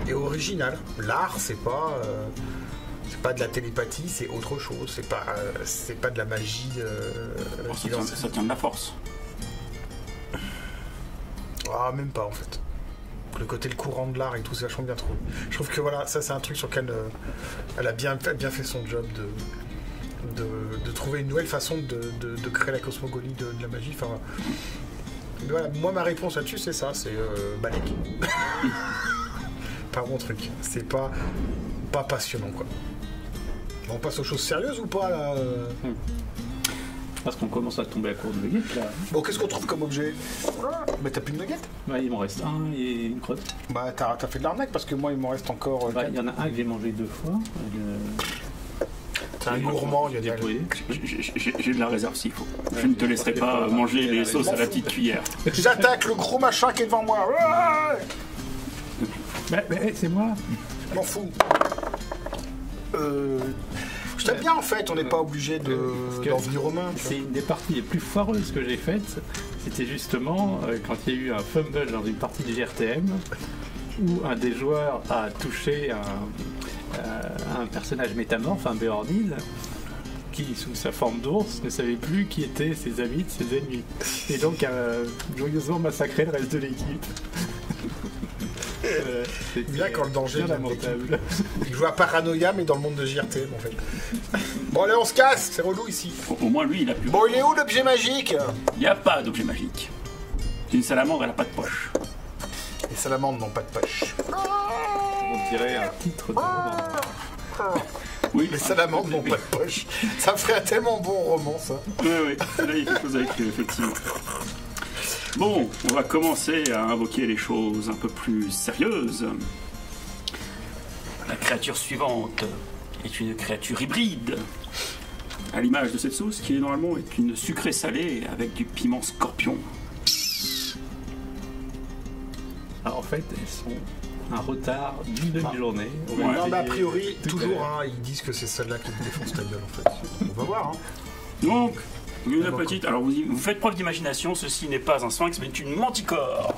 est originale. L'art, c'est pas de la télépathie, c'est autre chose. C'est pas de la magie. Ça tient de la force. Ah, même pas en fait. Le côté le courant de l'art et tout, c'est vachement bien trouvé. Je trouve que voilà, ça c'est un truc sur lequel elle a bien fait son job de trouver une nouvelle façon de créer la cosmogonie de la magie. Enfin, voilà, moi ma réponse là-dessus c'est ça, c'est Balek. Pas mon truc. C'est pas passionnant quoi. On passe aux choses sérieuses ou pas là Parce qu'on commence à tomber à court de nuggets là. Bon, qu'est-ce qu'on trouve comme objet? Mais t'as plus de nuggets? Ouais, il m'en reste un et une crotte. Bah t'as fait de l'arnaque parce que moi il m'en reste encore. Il y en a un que j'ai mangé 2 fois. T'es un gourmand, il y a des déployé. J'ai de la réserve s'il faut. Je ne te laisserai pas manger les sauces à la petite cuillère. J'attaque le gros machin qui est devant moi. Mais c'est moi. Je m'en fous. Je t'aime bien en fait, on n'est pas obligé d'en venir aux mains. C'est une des parties les plus foireuses que j'ai faites. C'était justement quand il y a eu un fumble dans une partie du GRTM où un des joueurs a touché un personnage métamorphe, un Béornil, qui, sous sa forme d'ours, ne savait plus qui étaient ses amis de ses ennemis. Et donc a joyeusement massacré le reste de l'équipe. Bien quand le danger est lamentable. Il joue à Paranoia mais dans le monde de JRTM en fait. Bon allez on se casse, c'est relou ici. Au moins lui il a pu... Bon il est où l'objet magique? Il n'y a pas d'objet magique. Une salamandre elle a pas de poche. Les salamandres n'ont pas de poche. On dirait un titre de roman. Oui, les salamandres n'ont pas de poche. Ça ferait un tellement bon roman ça. Oui, là il y a quelque chose avec effectivement. Bon, on va commencer à invoquer les choses un peu plus sérieuses. La créature suivante est une créature hybride, à l'image de cette sauce qui normalement est une sucrée salée avec du piment scorpion. Alors, en fait, elles sont un retard d'une demi-journée. Ouais. Non mais a priori, toujours, ils disent que c'est celle-là qui te défonce ta gueule en fait. On va voir. Donc, une petite... Alors, vous faites preuve d'imagination, ceci n'est pas un sphinx, mais une manticore.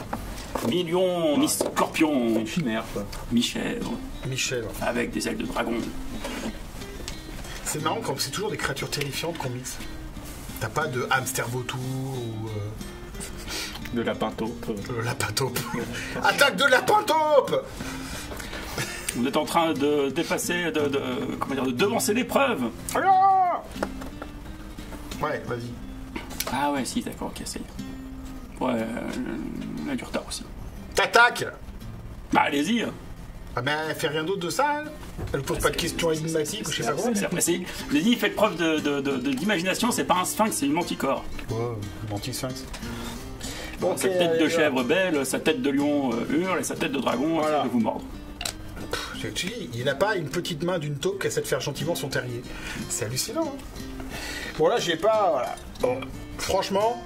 Mi-lion, mi-scorpion. Une chimère, quoi. Mi-chèvre. Michel. Avec des ailes de dragon. C'est marrant quand c'est toujours des créatures terrifiantes qu'on mixe. T'as pas de hamster vautour ou... De lapin taupe. Lapin taupe. Attaque de lapin taupe. Vous êtes en train de dépasser, de devancer l'épreuve. Alors ouais, vas-y. Ah ouais, si, d'accord, ok, ça y est. Ouais, on a du retard aussi. T'attaques. Bah, allez-y. Ah ben, elle fait rien d'autre de ça, elle pose pas de questions énigmatiques ou je sais pas quoi. Je vous ai dit, faites preuve d'imagination, c'est pas un sphinx, c'est une manticore. Ouais, manti-sphinx. Bon, sa tête de chèvre belle, sa tête de lion hurle et sa tête de dragon essaie de vous mordre. Il n'a pas une petite main d'une taupe qui essaie de faire gentiment son terrier. C'est hallucinant. Hein. Bon là j'ai pas... Voilà. Bon, franchement...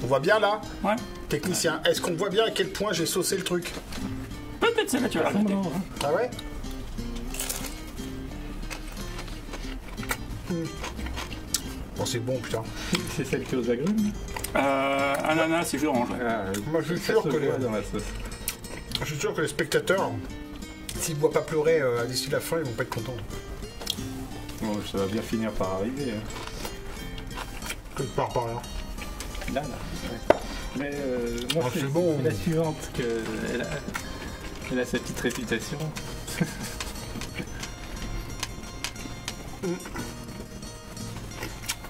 On voit bien là, Ouais. technicien, est-ce qu'on voit bien à quel point j'ai saucé le truc? Peut-être celle-là, tu vas la regretter. Ah ouais? Bon c'est bon putain. C'est celle qui est aux agrumes. Ananas et jus d'orange. Ouais. Moi je suis sûr que les spectateurs, s'ils ne voient pas pleurer d'ici la fin, ils vont pas être contents. Bon, ça va bien finir par arriver. Quelque part par là. Là. Ouais. Mais moi, c'est bon. C'est la suivante elle a sa petite réputation.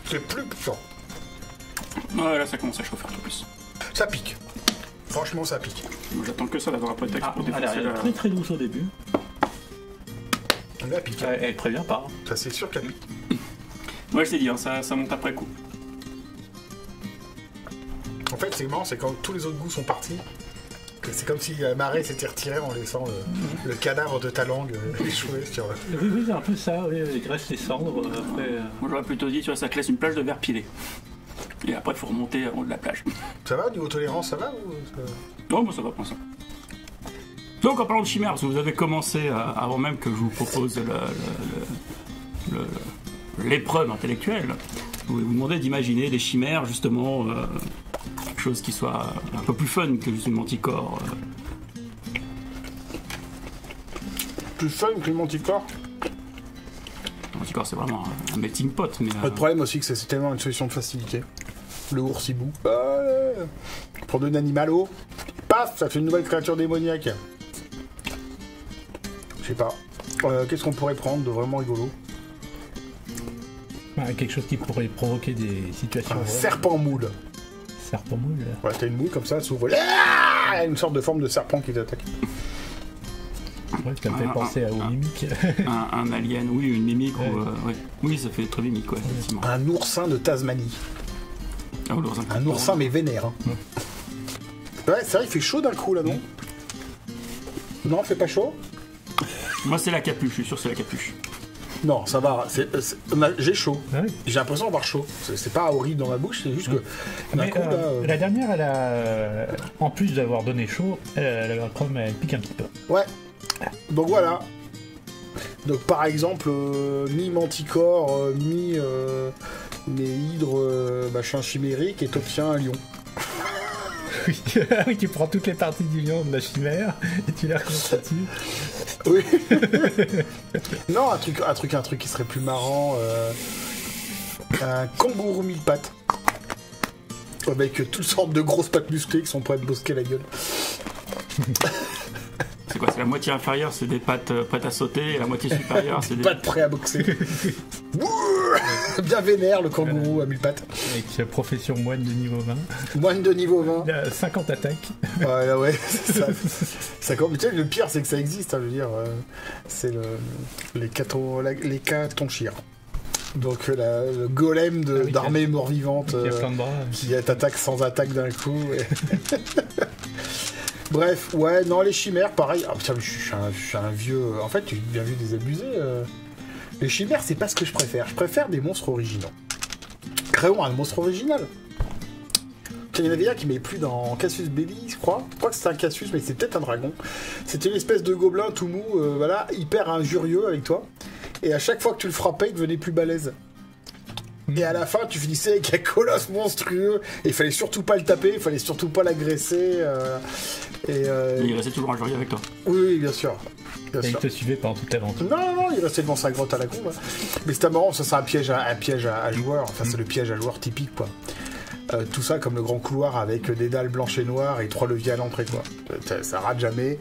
C'est plus puissant. Ouais, là ça commence à chauffer un peu plus. Ça pique. Franchement, ça pique. Moi, j'attends que ça d'avoir un prétexte pour défoncer Elle est très très douce au début. Elle pique. Elle prévient pas. Ça, c'est sûr qu'elle pique. Ouais, je t'ai dit, hein, ça monte après coup. En fait, c'est marrant, c'est quand tous les autres goûts sont partis. Que c'est comme si la marée s'était retirée en laissant le cadavre de ta langue échoué sur le... Oui, c'est un peu ça, oui, il reste les cendres. Après, Moi, j'aurais plutôt dit, tu vois, ça te laisse une plage de verre pilé. Et après, il faut remonter en haut de la plage. Ça va, au niveau tolérance, ça va ou Non, moi, ça va pour ça. Donc, en parlant de chimère, parce que vous avez commencé avant même que je vous propose l'épreuve intellectuelle, je voulais vous demander d'imaginer des chimères, justement, quelque chose qui soit un peu plus fun que juste une manticore. Plus fun que le manticore? Le manticore, c'est vraiment un melting pot. Mais, Le problème aussi, que c'est tellement une solution de facilité. Le oursibou. Pour donner un animal haut, paf, ça fait une nouvelle créature démoniaque. Je sais pas. Qu'est-ce qu'on pourrait prendre de vraiment rigolo? quelque chose qui pourrait provoquer des situations. Un serpent moule. Serpent moule. Ouais, t'as une moule comme ça, elle s'ouvre. Ah, une sorte de forme de serpent qui t'attaque. Ouais, ça me fait penser aux mimiques. un alien, oui, une mimique. Ouais. Oui, ça fait très mimique, ouais, effectivement. Un oursin de Tasmanie. Ah, un oursin, mais vénère. Hein. Ouais, c'est vrai, il fait chaud d'un coup là, non? Non, il fait pas chaud? Moi, c'est la capuche, je suis sûr que c'est la capuche. Non, ça va. J'ai chaud. Ah oui. J'ai l'impression d'avoir chaud. C'est pas horrible dans ma bouche, c'est juste que. Mais, la dernière, elle a, en plus d'avoir donné chaud, elle a un problème, elle pique un petit peu. Ouais. Donc voilà. Donc par exemple, mi-manticore, mi-hydre, machin chimérique, et t'obtiens un lion. Oui, tu prends toutes les parties du lion de la chimère et tu les reconstitues. Oui. Non, un truc qui serait plus marrant. Un kangourou mille pattes. Avec toutes sortes de grosses pattes musclées qui sont prêtes à bosquer la gueule. C'est quoi? C'est la moitié inférieure, c'est des pattes prêtes à sauter, et la moitié supérieure, c'est des pattes prêtes à boxer. Bien vénère le kangourou à mille pattes. Avec profession moine de niveau 20. Moine de niveau 20. Il a 50 attaques. Ouais, c'est ça. Le pire, c'est que ça existe, hein, je veux dire. C'est les catonchires. Donc le golem d'armée mort-vivante qui t'attaque sans attaque d'un coup. Bref, ouais, non, les chimères, pareil. Ah, putain, je suis un vieux... En fait, j'ai bien vu désabusé. Les chimères, c'est pas ce que je préfère. Je préfère des monstres originaux. Créons un monstre original. Il y en avait un qui m'avait plu dans Cassius Belli, je crois. Je crois que c'était un Cassius, mais c'est peut-être un dragon. C'était une espèce de gobelin tout mou, voilà, hyper injurieux avec toi. Et à chaque fois que tu le frappais, il devenait plus balèze. Et à la fin, tu finissais avec un colosse monstrueux. Et il fallait surtout pas le taper, il fallait surtout pas l'agresser. Il restait toujours injurieux avec toi. Oui, bien sûr. Et il te suivait pendant toute l'aventure. Non, il restait devant sa grotte à la con. Là. Mais c'était marrant, ça c'est un piège à joueur. Enfin, c'est le piège à joueur typique, quoi. Tout ça comme le grand couloir avec des dalles blanches et noires et 3 leviers à l'entrée, quoi. Ça rate jamais.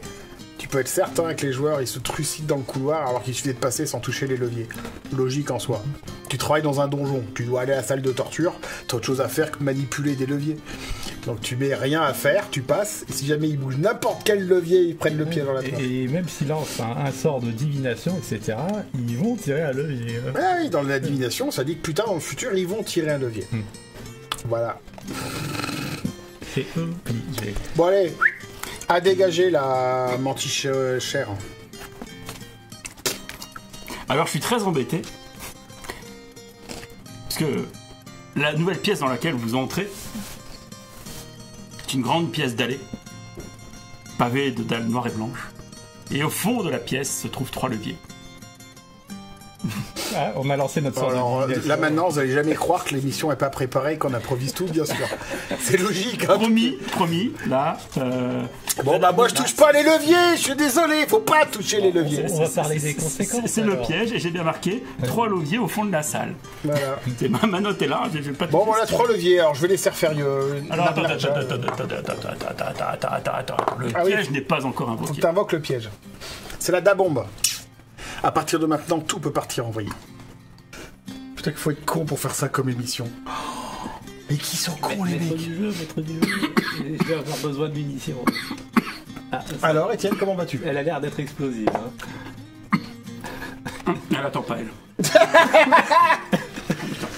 Tu peux être certain que les joueurs ils se trucident dans le couloir alors qu'il suffit de passer sans toucher les leviers. Logique en soi. Tu travailles dans un donjon, tu dois aller à la salle de torture, t'as autre chose à faire que manipuler des leviers. Donc tu mets rien à faire, tu passes, et si jamais ils bougent n'importe quel levier, ils prennent le pied dans la tronche. Et même s'ils lancent un sort de divination, etc., ils vont tirer un levier. Oui, dans la divination, ça dit que plus tard dans le futur, ils vont tirer un levier. Voilà. C'est obligé. Bon allez, à dégager la mantichère. Alors je suis très embêté, parce que la nouvelle pièce dans laquelle vous entrez, c'est une grande pièce d'allée, pavée de dalles noires et blanches, et au fond de la pièce se trouvent 3 leviers. Ah, on a lancé notre sort. Alors là maintenant, vous n'allez jamais croire que l'émission n'est pas préparée, qu'on improvise tout, bien sûr. C'est logique. Hein. Promis, là... Bon bah moi je touche pas les leviers, je suis désolé, faut pas toucher les leviers. On va parler des conséquences. C'est le piège, et j'ai bien marqué 3 leviers au fond de la salle. Voilà. Ma note est là, j'ai pas... Bon voilà, 3 leviers, alors je vais les faire faire... Alors attends, le piège n'est pas encore invoqué. Faut que t'invoques le piège. C'est la dabombe. À partir de maintenant, tout peut partir en vrille. Putain qu'il faut être con pour faire ça comme émission. Mais qui sont cons les mecs. Maître du jeu, je vais avoir besoin de munitions. Alors Étienne, comment vas-tu? Elle a l'air d'être explosive. Hein. Elle attend pas, elle.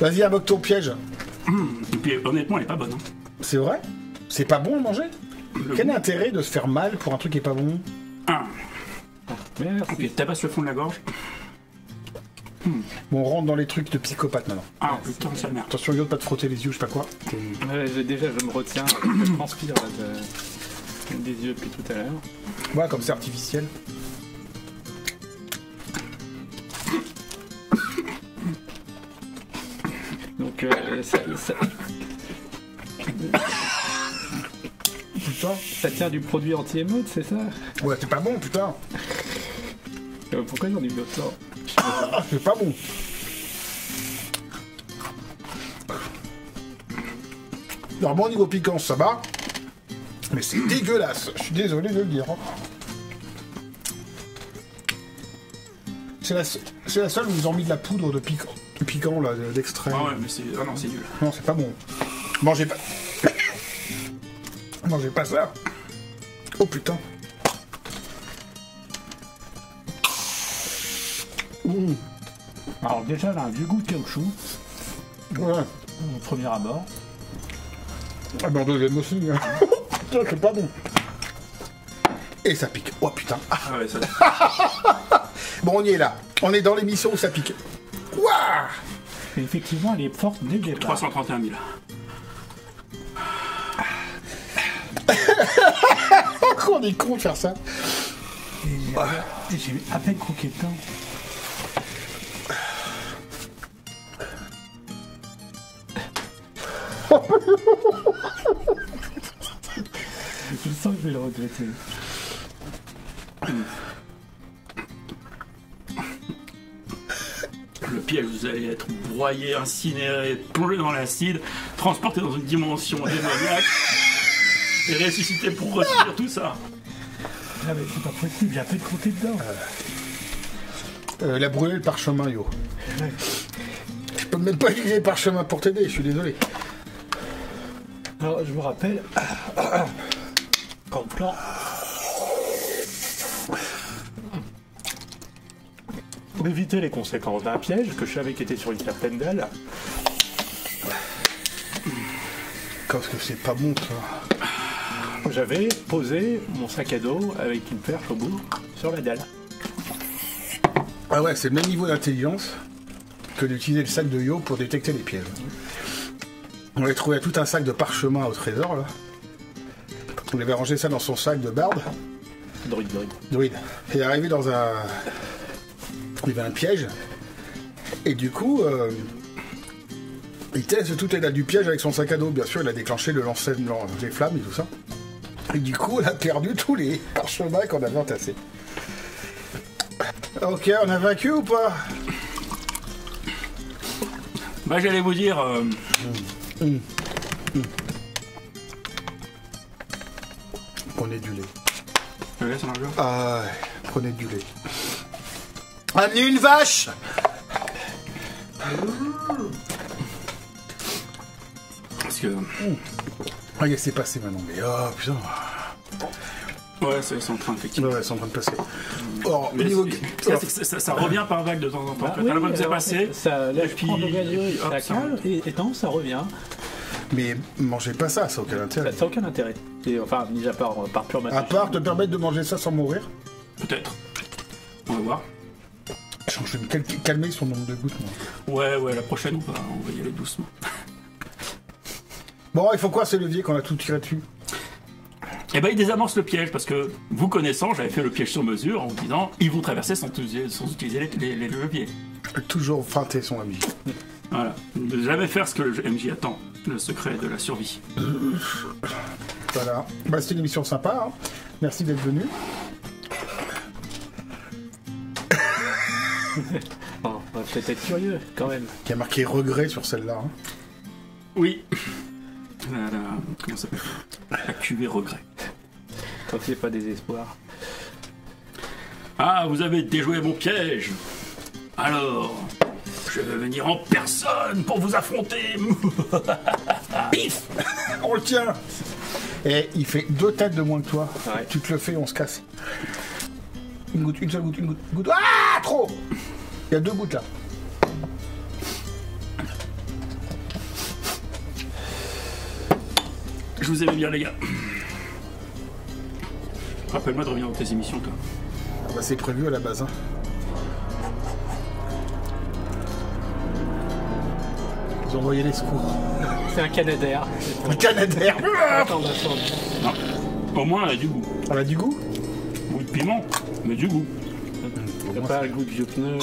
Vas-y, invoque ton piège. Et puis, honnêtement, elle est pas bonne. Hein. C'est vrai? C'est pas bon à manger? Quel intérêt de se faire mal pour un truc qui est pas bon? Merci. Ok, tabasse le fond de la gorge. Bon, on rentre dans les trucs de psychopathe maintenant. Ah, putain, ça merde. Attention, Yo, de pas te frotter les yeux, je sais pas quoi. Déjà, je me retiens. Je transpire là, des yeux depuis tout à l'heure. Ouais, comme c'est artificiel. Donc, Putain. ça tient du produit anti-émeute, c'est ça? Ouais, c'est pas bon, putain. Pourquoi j'en ai eu autant? Ah, c'est pas bon. Alors bon, niveau piquant, ça va. Mais c'est dégueulasse. Je suis désolé de le dire. C'est la seule où ils ont mis de la poudre de piquant là, d'extrait. Ah ouais, mais c'est... Ah non, c'est nul. Non, c'est pas bon. Mangez pas... Mangez pas ça. Oh putain. Mmh. Alors déjà, elle a un vieux goût de caoutchouc, Ouais. au premier abord. Ah ben en deuxième aussi. Hein. Putain, c'est pas bon. Et ça pique. Oh putain. Ah. Ah ouais, ça... Bon, on y est là. On est dans l'émission où ça pique. Ouah. Et effectivement, elle est forte dès le départ. 331 000. On est con de faire ça. Et j'ai à peine croqué dedans. Je sens que je vais le regretter. Le piège, vous allez être broyé, incinéré, plongé dans l'acide, transporté dans une dimension démoniaque et ressuscité pour retirer tout ça. Ah mais c'est pas possible, j'ai à peine croqué dedans. Il a brûlé le parchemin, Yo. Je peux même pas utiliser le parchemin pour t'aider, je suis désolé. Alors, je vous rappelle, qu'en plan, pour éviter les conséquences d'un piège, que je savais qu'il était sur une certaine dalle, Parce que c'est pas bon, ça. j'avais posé mon sac à dos avec une perche au bout sur la dalle. Ah ouais, c'est le même niveau d'intelligence que d'utiliser le sac de Yo pour détecter les pièges. On avait trouvé tout un sac de parchemin au trésor, là. On avait rangé ça dans son sac de barde. Druide. Et arrivé dans un... Il y avait un piège. Et du coup, il teste tout état du piège avec son sac à dos. Bien sûr, il a déclenché le lancer des flammes et tout ça. Et du coup, on a perdu tous les parchemins qu'on avait entassés. Ok, on a vaincu ou pas? Bah, j'allais vous dire... Prenez du lait. Je laisse un jeu. Ah ouais, prenez du lait. Amenez une vache! Parce que... Ah, il s'est passé maintenant, mais oh putain. Ouais, c'est en train, effectivement. Ouais, c'est en train de passer. Or, Mais niveau... ça revient par vague de temps en temps. Ah T'as l'impression que c'est passé. Ça, là, et je puis, prends l'occasion, hop, ça ça cale, et non, ça revient. Mais mangez pas ça, ça n'a aucun intérêt. Ça n'a aucun intérêt. Et, enfin, mis à part par pure À masochisme. part te permettre de manger ça sans mourir. Peut-être. On va voir. Je vais me calmer son nombre de gouttes, moi. Ouais, la prochaine, on va y aller doucement. Bon, il faut quoi ces leviers qu'on a tout tiré dessus? Et ben, il désamorce le piège, parce que, vous connaissant, j'avais fait le piège sur mesure en vous disant, ils vont traverser sans utiliser les leviers. Toujours feinter son ami. Voilà. Ne jamais faire ce que le MJ attend. Le secret de la survie. Voilà. Bah, c'était une émission sympa, hein. Merci d'être venu. Bon, on va peut-être être curieux, quand même. Il y a marqué regret sur celle-là. Hein. Oui. Comment ça s'appelle? La cuvée regret. Tant qu'il n'y ait pas désespoir. Ah, vous avez déjoué mon piège. Alors, je vais venir en personne pour vous affronter. Pif. On le tient. Et il fait 2 têtes de moins que toi. Ouais. Tu te le fais, on se casse. Une goutte, une seule goutte, une goutte. Ah, trop. Il y a 2 gouttes là. Je vous aime bien, les gars. Rappelle-moi de revenir dans tes émissions, toi. Ah bah, c'est prévu à la base. Hein. Ils ont envoyé les secours. C'est un Canadair. Un Canadair. Attends. Non. Au moins, elle a du goût. On a du goût? Goût de piment, mais du goût. Il n'y a pas le goût de vieux pneus.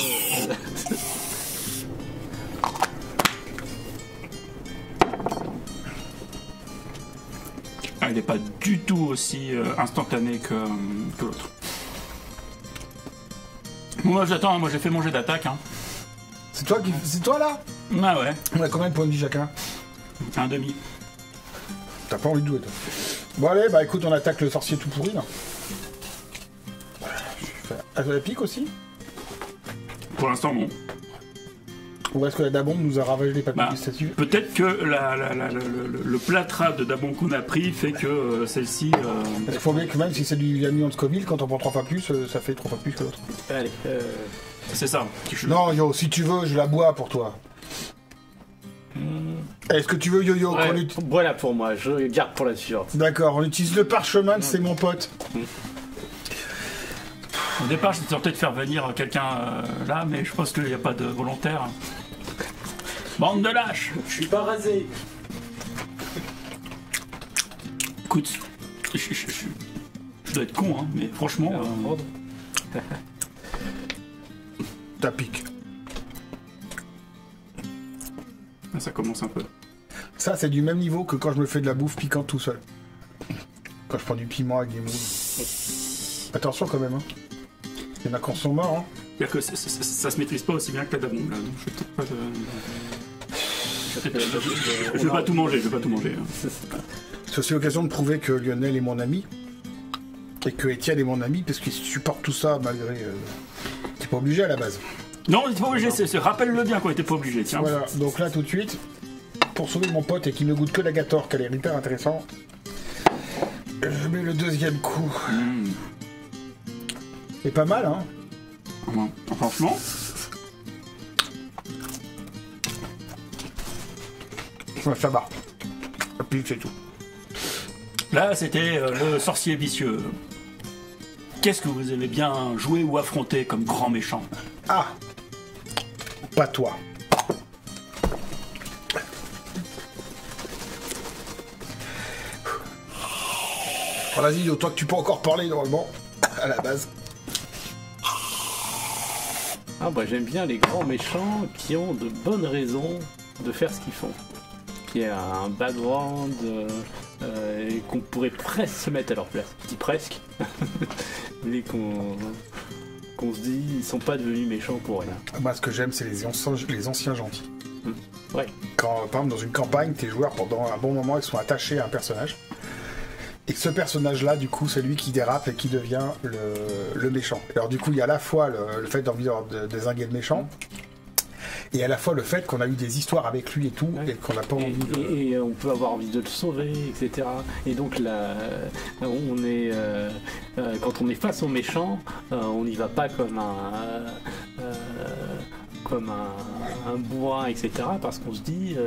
Elle n'est pas du tout aussi instantanée que l'autre. Moi j'attends, moi j'ai fait manger d'attaque. Hein. C'est toi là? Ah ouais, On a combien de points de vie chacun? un demi. T'as pas envie de jouer toi? Bon allez, bah écoute, on attaque le sorcier tout pourri là. Ah, ça la pique aussi? Pour l'instant non. Ou est-ce que la dabombe nous a ravagé les papiers du statut? Peut-être que le plâtras de Dabon qu'on a pris fait que celle-ci... Il faut bien que même si c'est du million de Scoville, quand on prend 3 fois plus, ça fait 3 fois plus que l'autre. Allez. C'est ça. Non, Yo, si tu veux, je la bois pour toi. Est-ce que tu veux, Yo-Yo, qu'on Ouais, voilà pour moi, je garde pour la suivante. D'accord, on utilise le parchemin de c'est mon pote. Au départ, je tentais de faire venir quelqu'un là, mais je pense qu'il n'y a pas de volontaire. Bande de lâches! Je suis pas rasé. Écoute, je dois être con, hein, mais franchement... Ta pique. Ça commence un peu. Ça, c'est du même niveau que quand je me fais de la bouffe piquante tout seul. Quand je prends du piment avec des moules. Attention quand même, hein. Il y en a qui en sont morts, hein. C'est-à-dire que ça se maîtrise pas aussi bien que la dabombe, là. Donc je vais peut-être pas... Je vais pas tout manger, hein. C'est aussi l'occasion de prouver que Lionel est mon ami. Et que Étienne est mon ami, parce qu'il supporte tout ça malgré... T'es pas obligé à la base. Non, on était pas obligé, rappelle-le bien qu'on était pas obligé, tiens. Voilà, donc là tout de suite, pour sauver mon pote et qu'il ne goûte que la Gator, qu'elle est hyper intéressant, je mets le deuxième coup. C'est pas mal, hein. Ouais. Franchement. Ouais, ça va. Et puis c'est tout. Là, c'était le sorcier vicieux. Qu'est-ce que vous aimez bien jouer ou affronter comme grand méchant? Ah, pas toi. Oh, vas-y, autant que tu peux encore parler normalement, à la base. Ah bah j'aime bien les grands méchants qui ont de bonnes raisons de faire ce qu'ils font. Qui a un background et qu'on pourrait presque se mettre à leur place. Je dis presque. Mais qu'on se dit ils sont pas devenus méchants pour rien. Moi, ce que j'aime, c'est les anciens gentils. Ouais. Quand, par exemple, dans une campagne, tes joueurs, pendant un bon moment, ils sont attachés à un personnage. Et ce personnage-là, du coup, c'est lui qui dérape et qui devient le méchant. Alors, du coup, il y a à la fois le fait d'envie de dézinguer le méchant, et à la fois le fait qu'on a eu des histoires avec lui et tout, et qu'on n'a pas envie de... Et on peut avoir envie de le sauver, etc. Et donc là, on est, quand on est face au méchant, on n'y va pas comme un bourrin, etc. Parce qu'on se dit,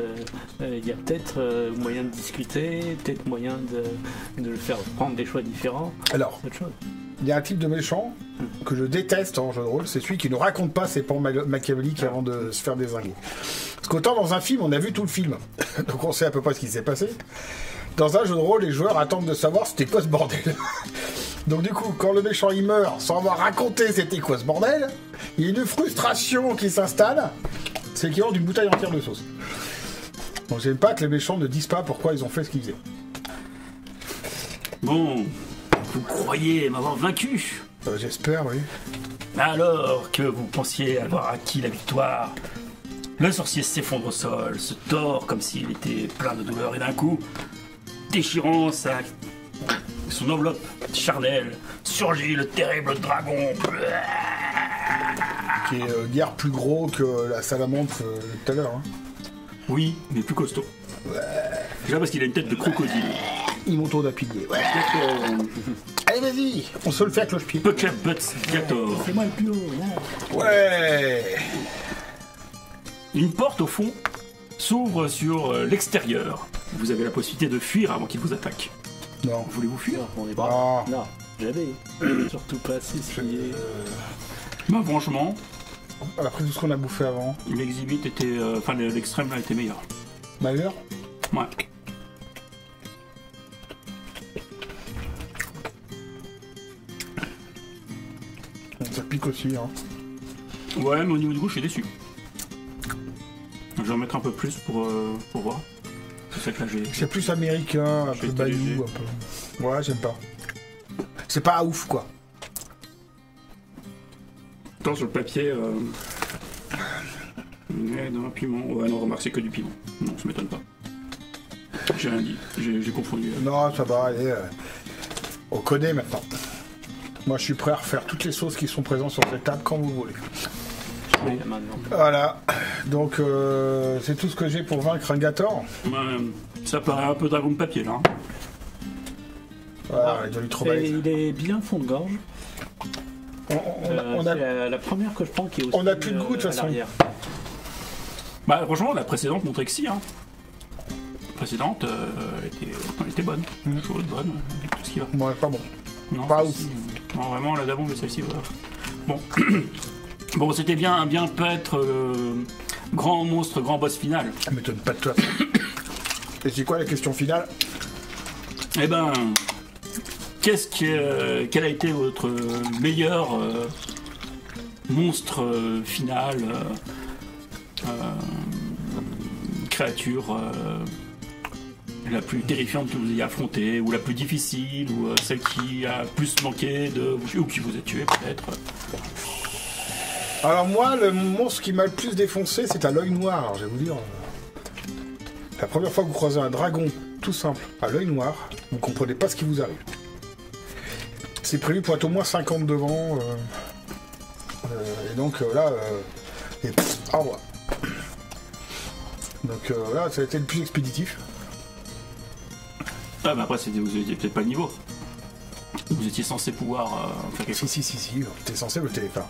il y a peut-être moyen de discuter, peut-être moyen de le faire prendre des choix différents. Alors, autre chose. il y a un type de méchant que je déteste en jeu de rôle, c'est celui qui ne raconte pas ses plans machiavéliques avant de se faire dézinguer. Parce qu'autant dans un film, on a vu tout le film, donc on sait à peu près ce qui s'est passé. Dans un jeu de rôle, les joueurs attendent de savoir c'était quoi ce bordel. Donc du coup, quand le méchant il meurt sans avoir raconté c'était quoi ce bordel, il y a une frustration qui s'installe, c'est l'équivalent d'une bouteille entière de sauce. Donc j'aime pas que les méchants ne disent pas pourquoi ils ont fait ce qu'ils faisaient. Bon, vous croyez m'avoir vaincu? J'espère, oui. Alors que vous pensiez avoir acquis la victoire, le sorcier s'effondre au sol, se tord comme s'il était plein de douleur et d'un coup, déchirant son enveloppe charnelle, surgit le terrible dragon. Qui est guère plus gros que la salamandre tout à l'heure. Hein. Oui, mais plus costaud. Déjà parce qu'il a une tête de crocodile. Ils m'ont tourné à pilier. Ouais. Allez, vas-y, on se le fait à cloche-pied. Bucket Butts Gator. C'est moi le plus haut. Ouais. Une porte au fond s'ouvre sur l'extérieur. Vous avez la possibilité de fuir avant qu'il vous attaque. Non. Voulez-vous fuir? On est Ah. pas. Non, jamais. Surtout pas s'essuyer. Bah franchement, Après tout ce qu'on a bouffé avant. l'exhibit était... Enfin, l'extrême là était meilleur. Malheur. Ouais. Ça pique aussi, hein. Ouais, mais au niveau du goût, je suis déçu. Je vais en mettre un peu plus pour voir. C'est ça que là j'ai... C'est plus américain, un J'ai peu été bayou, léger. un peu. Ouais, j'aime pas. C'est pas ouf, quoi. Attends, sur le papier... Ouais, non, piment. Ouais, non, remarque, c'est que du piment. Non, ça m'étonne pas. J'ai rien dit. J'ai confondu. Non, ça va, allez. On connaît maintenant. Moi, je suis prêt à refaire toutes les sauces qui sont présentes sur cette table quand vous voulez. Oui, maintenant. Voilà. Donc, c'est tout ce que j'ai pour vaincre un Gator. Ouais, ça paraît un peu dragon de papier, là. Hein. Voilà, il est devenu trop Et balèze. il est bien fond de gorge. On a... C'est la première que je prends qui est aussi. On a plus de goût, de toute à façon. l'arrière. Bah, franchement, la précédente montrait que si, hein. La précédente était bonne. Chaude, bonne, tout ce qui va. Ouais, pas bon. Non, Pas celle-ci, non, vraiment, la d'avant, mais celle-ci, voilà. Bon. Bon, c'était bien peut-être grand monstre, grand boss final. Ça m'étonne pas de toi. Et c'est quoi la question finale? Eh ben, quel a été votre meilleur monstre final, créature la plus terrifiante que vous ayez affrontée, ou la plus difficile, ou celle qui a plus manqué de... ou qui vous a tué peut-être? Alors moi, le monstre qui m'a le plus défoncé, c'est à l'œil noir. Alors, je vais vous dire, la première fois que vous croisez un dragon, tout simple, à l'œil noir, vous comprenez pas ce qui vous arrive. C'est prévu pour être au moins 50 devant. Et donc là, et au revoir. Donc là, ça a été le plus expéditif. Ah bah après, vous étiez peut-être pas le niveau. Vous étiez censé pouvoir faire quelque chose. Si, t'es censé le téléphone.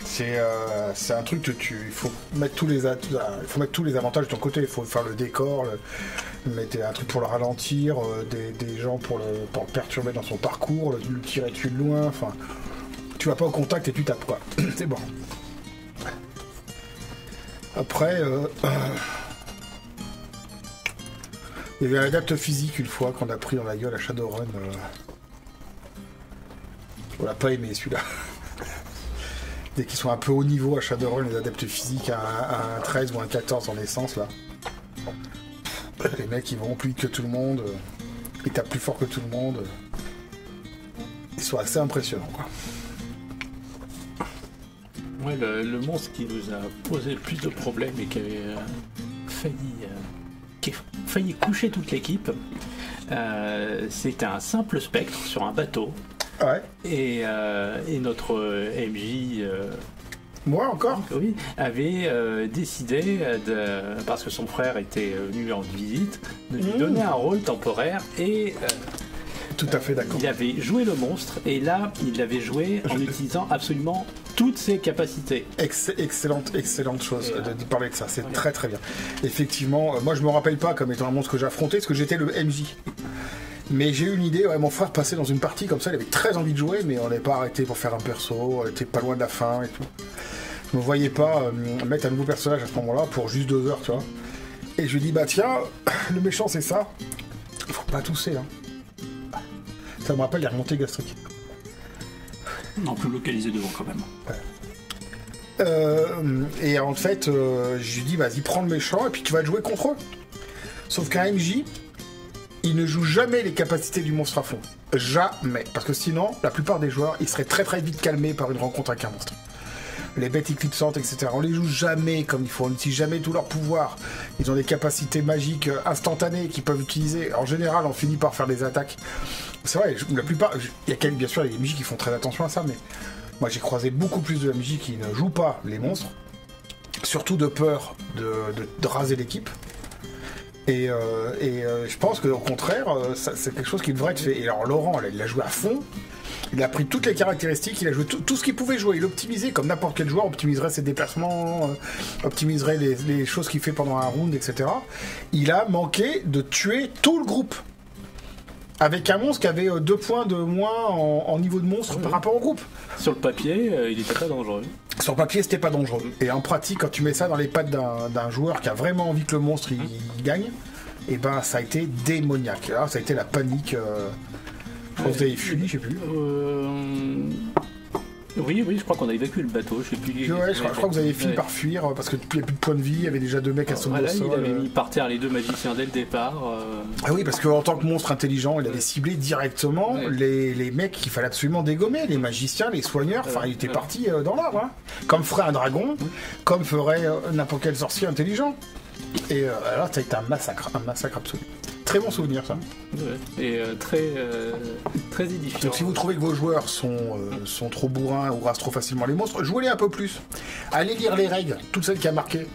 C'est un truc que il faut mettre tous les avantages de ton côté. Il faut faire le décor, mettre un truc pour le ralentir, des gens pour le perturber dans son parcours, le tirer dessus de loin. Enfin, tu vas pas au contact et tu tapes quoi. C'est bon. Après, il y avait un adepte physique une fois qu'on a pris dans la gueule à Shadowrun. On l'a pas aimé celui-là. Dès qu'ils sont un peu haut niveau à Shadowrun, les adeptes physiques à un 13 ou un 14 en essence là. Les mecs ils vont plus vite que tout le monde, ils tapent plus fort que tout le monde. Ils sont assez impressionnants quoi. Ouais, le monstre qui nous a posé le plus de problèmes et qui avait failli coucher toute l'équipe, c'était un simple spectre sur un bateau. Ouais. Et notre MJ Moi encore oui, avait décidé, parce que son frère était venu lui rendre visite, de lui donner un rôle temporaire et Tout à fait d'accord. il avait joué le monstre et là il l'avait joué en utilisant absolument toutes ses capacités. Excellente chose de parler de ça, c'est Ouais. très très bien. Effectivement, moi je me rappelle pas comme étant un monstre que j'ai affronté, parce que j'étais le MJ. Mais j'ai eu une idée, ouais, mon frère passait dans une partie comme ça, il avait très envie de jouer, mais on n'avait pas arrêté pour faire un perso, on était pas loin de la fin et tout. Je me voyais pas mettre un nouveau personnage à ce moment-là pour juste 2 heures, tu vois. Et je lui dis, bah tiens, le méchant c'est ça, il faut pas tousser, hein. Ça me rappelle les remontées gastriques. Non, plus localisé devant quand même. Et en fait, je lui dis, vas-y, prends le méchant et puis tu vas jouer contre eux. Sauf qu'un MJ, il ne joue jamais les capacités du monstre à fond. Jamais. Parce que sinon, la plupart des joueurs, ils seraient très très vite calmés par une rencontre avec un monstre. Les bêtes éclipsantes, etc. On les joue jamais comme il faut. On n'utilise jamais tout leur pouvoir. Ils ont des capacités magiques instantanées qu'ils peuvent utiliser. En général, on finit par faire des attaques. C'est vrai, la plupart... Il y a bien sûr les MJ qui font très attention à ça, mais moi j'ai croisé beaucoup plus de MJ qui ne jouent pas les monstres. Surtout de peur de raser l'équipe. Et je pense qu'au contraire, c'est quelque chose qui devrait être fait. Et alors Laurent, là, il a joué à fond. Il a pris toutes les caractéristiques, il a joué tout ce qu'il pouvait jouer. Il optimisait comme n'importe quel joueur, optimiserait ses déplacements, optimiserait les choses qu'il fait pendant un round, etc. Il a manqué de tuer tout le groupe. Avec un monstre qui avait 2 points de moins en niveau de monstre par rapport au groupe. Sur le papier, il était pas dangereux. Sur le papier, c'était pas dangereux. Et en pratique, quand tu mets ça dans les pattes d'un joueur qui a vraiment envie que le monstre il gagne, et ben ça a été démoniaque. Alors, ça a été la panique. Je pense que vous avez fui, je sais plus. Oui, je crois qu'on a évacué le bateau, je sais plus. Ouais, je crois que vous avez fini par fuir parce qu'il n'y a plus de points de vie, il y avait déjà 2 mecs à sauter au sol. Il avait mis par terre les 2 magiciens dès le départ. Ah oui, parce qu'en tant que monstre intelligent, il avait ciblé directement les mecs qu'il fallait absolument dégommer, les magiciens, les soigneurs, enfin il était parti dans l'arbre, hein. Comme ferait un dragon, comme ferait n'importe quel sorcier intelligent. Et alors ça a été un massacre absolu. Très bon souvenir ça. Ouais. Et très édifiant. Donc si vous trouvez que vos joueurs sont trop bourrins ou rasent trop facilement les monstres, jouez-les un peu plus. Allez lire les règles, toutes celles qui a marqué.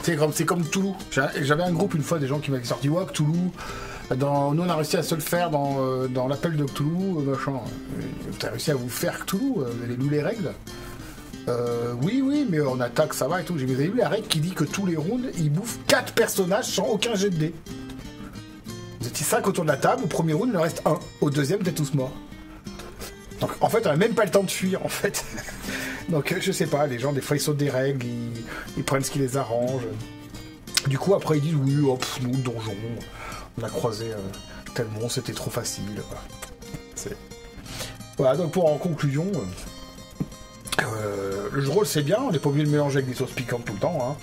C'est comme Cthulhu. J'avais un groupe une fois des gens qui m'avaient sorti Cthulhu. Nous on a réussi à se le faire dans l'appel de Cthulhu, machin. Vous avez réussi à vous faire Cthulhu, vous avez lu les règles. Oui, mais on attaque, ça va et tout. Vous avez lu la règle qui dit que tous les rounds, ils bouffent 4 personnages sans aucun jet de dés. Vous étiez 5 autour de la table, au premier round, il en reste 1. Au deuxième, t'es tous morts. Donc, en fait, on n'a même pas le temps de fuir, en fait. Donc, je sais pas, les gens, des fois, ils sautent des règles, ils prennent ce qui les arrange. Du coup, après, ils disent, oui, nous, donjon, on a croisé tel monstre, c'était trop facile. Voilà, donc, en conclusion... le jeu de rôle c'est bien, on n'est pas obligé de mélanger avec des sauces piquantes tout le temps.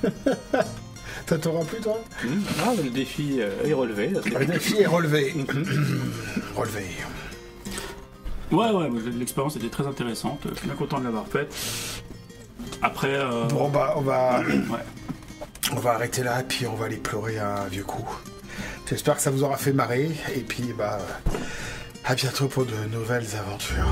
Hein. Ça t'aura plu toi? Le défi est relevé. Le défi est relevé. Relevé. Ouais, l'expérience était très intéressante. Je suis bien content de l'avoir faite. Après. Bon bah on va. Ouais. On va arrêter là et puis on va aller pleurer un vieux coup. J'espère que ça vous aura fait marrer et puis à bientôt pour de nouvelles aventures.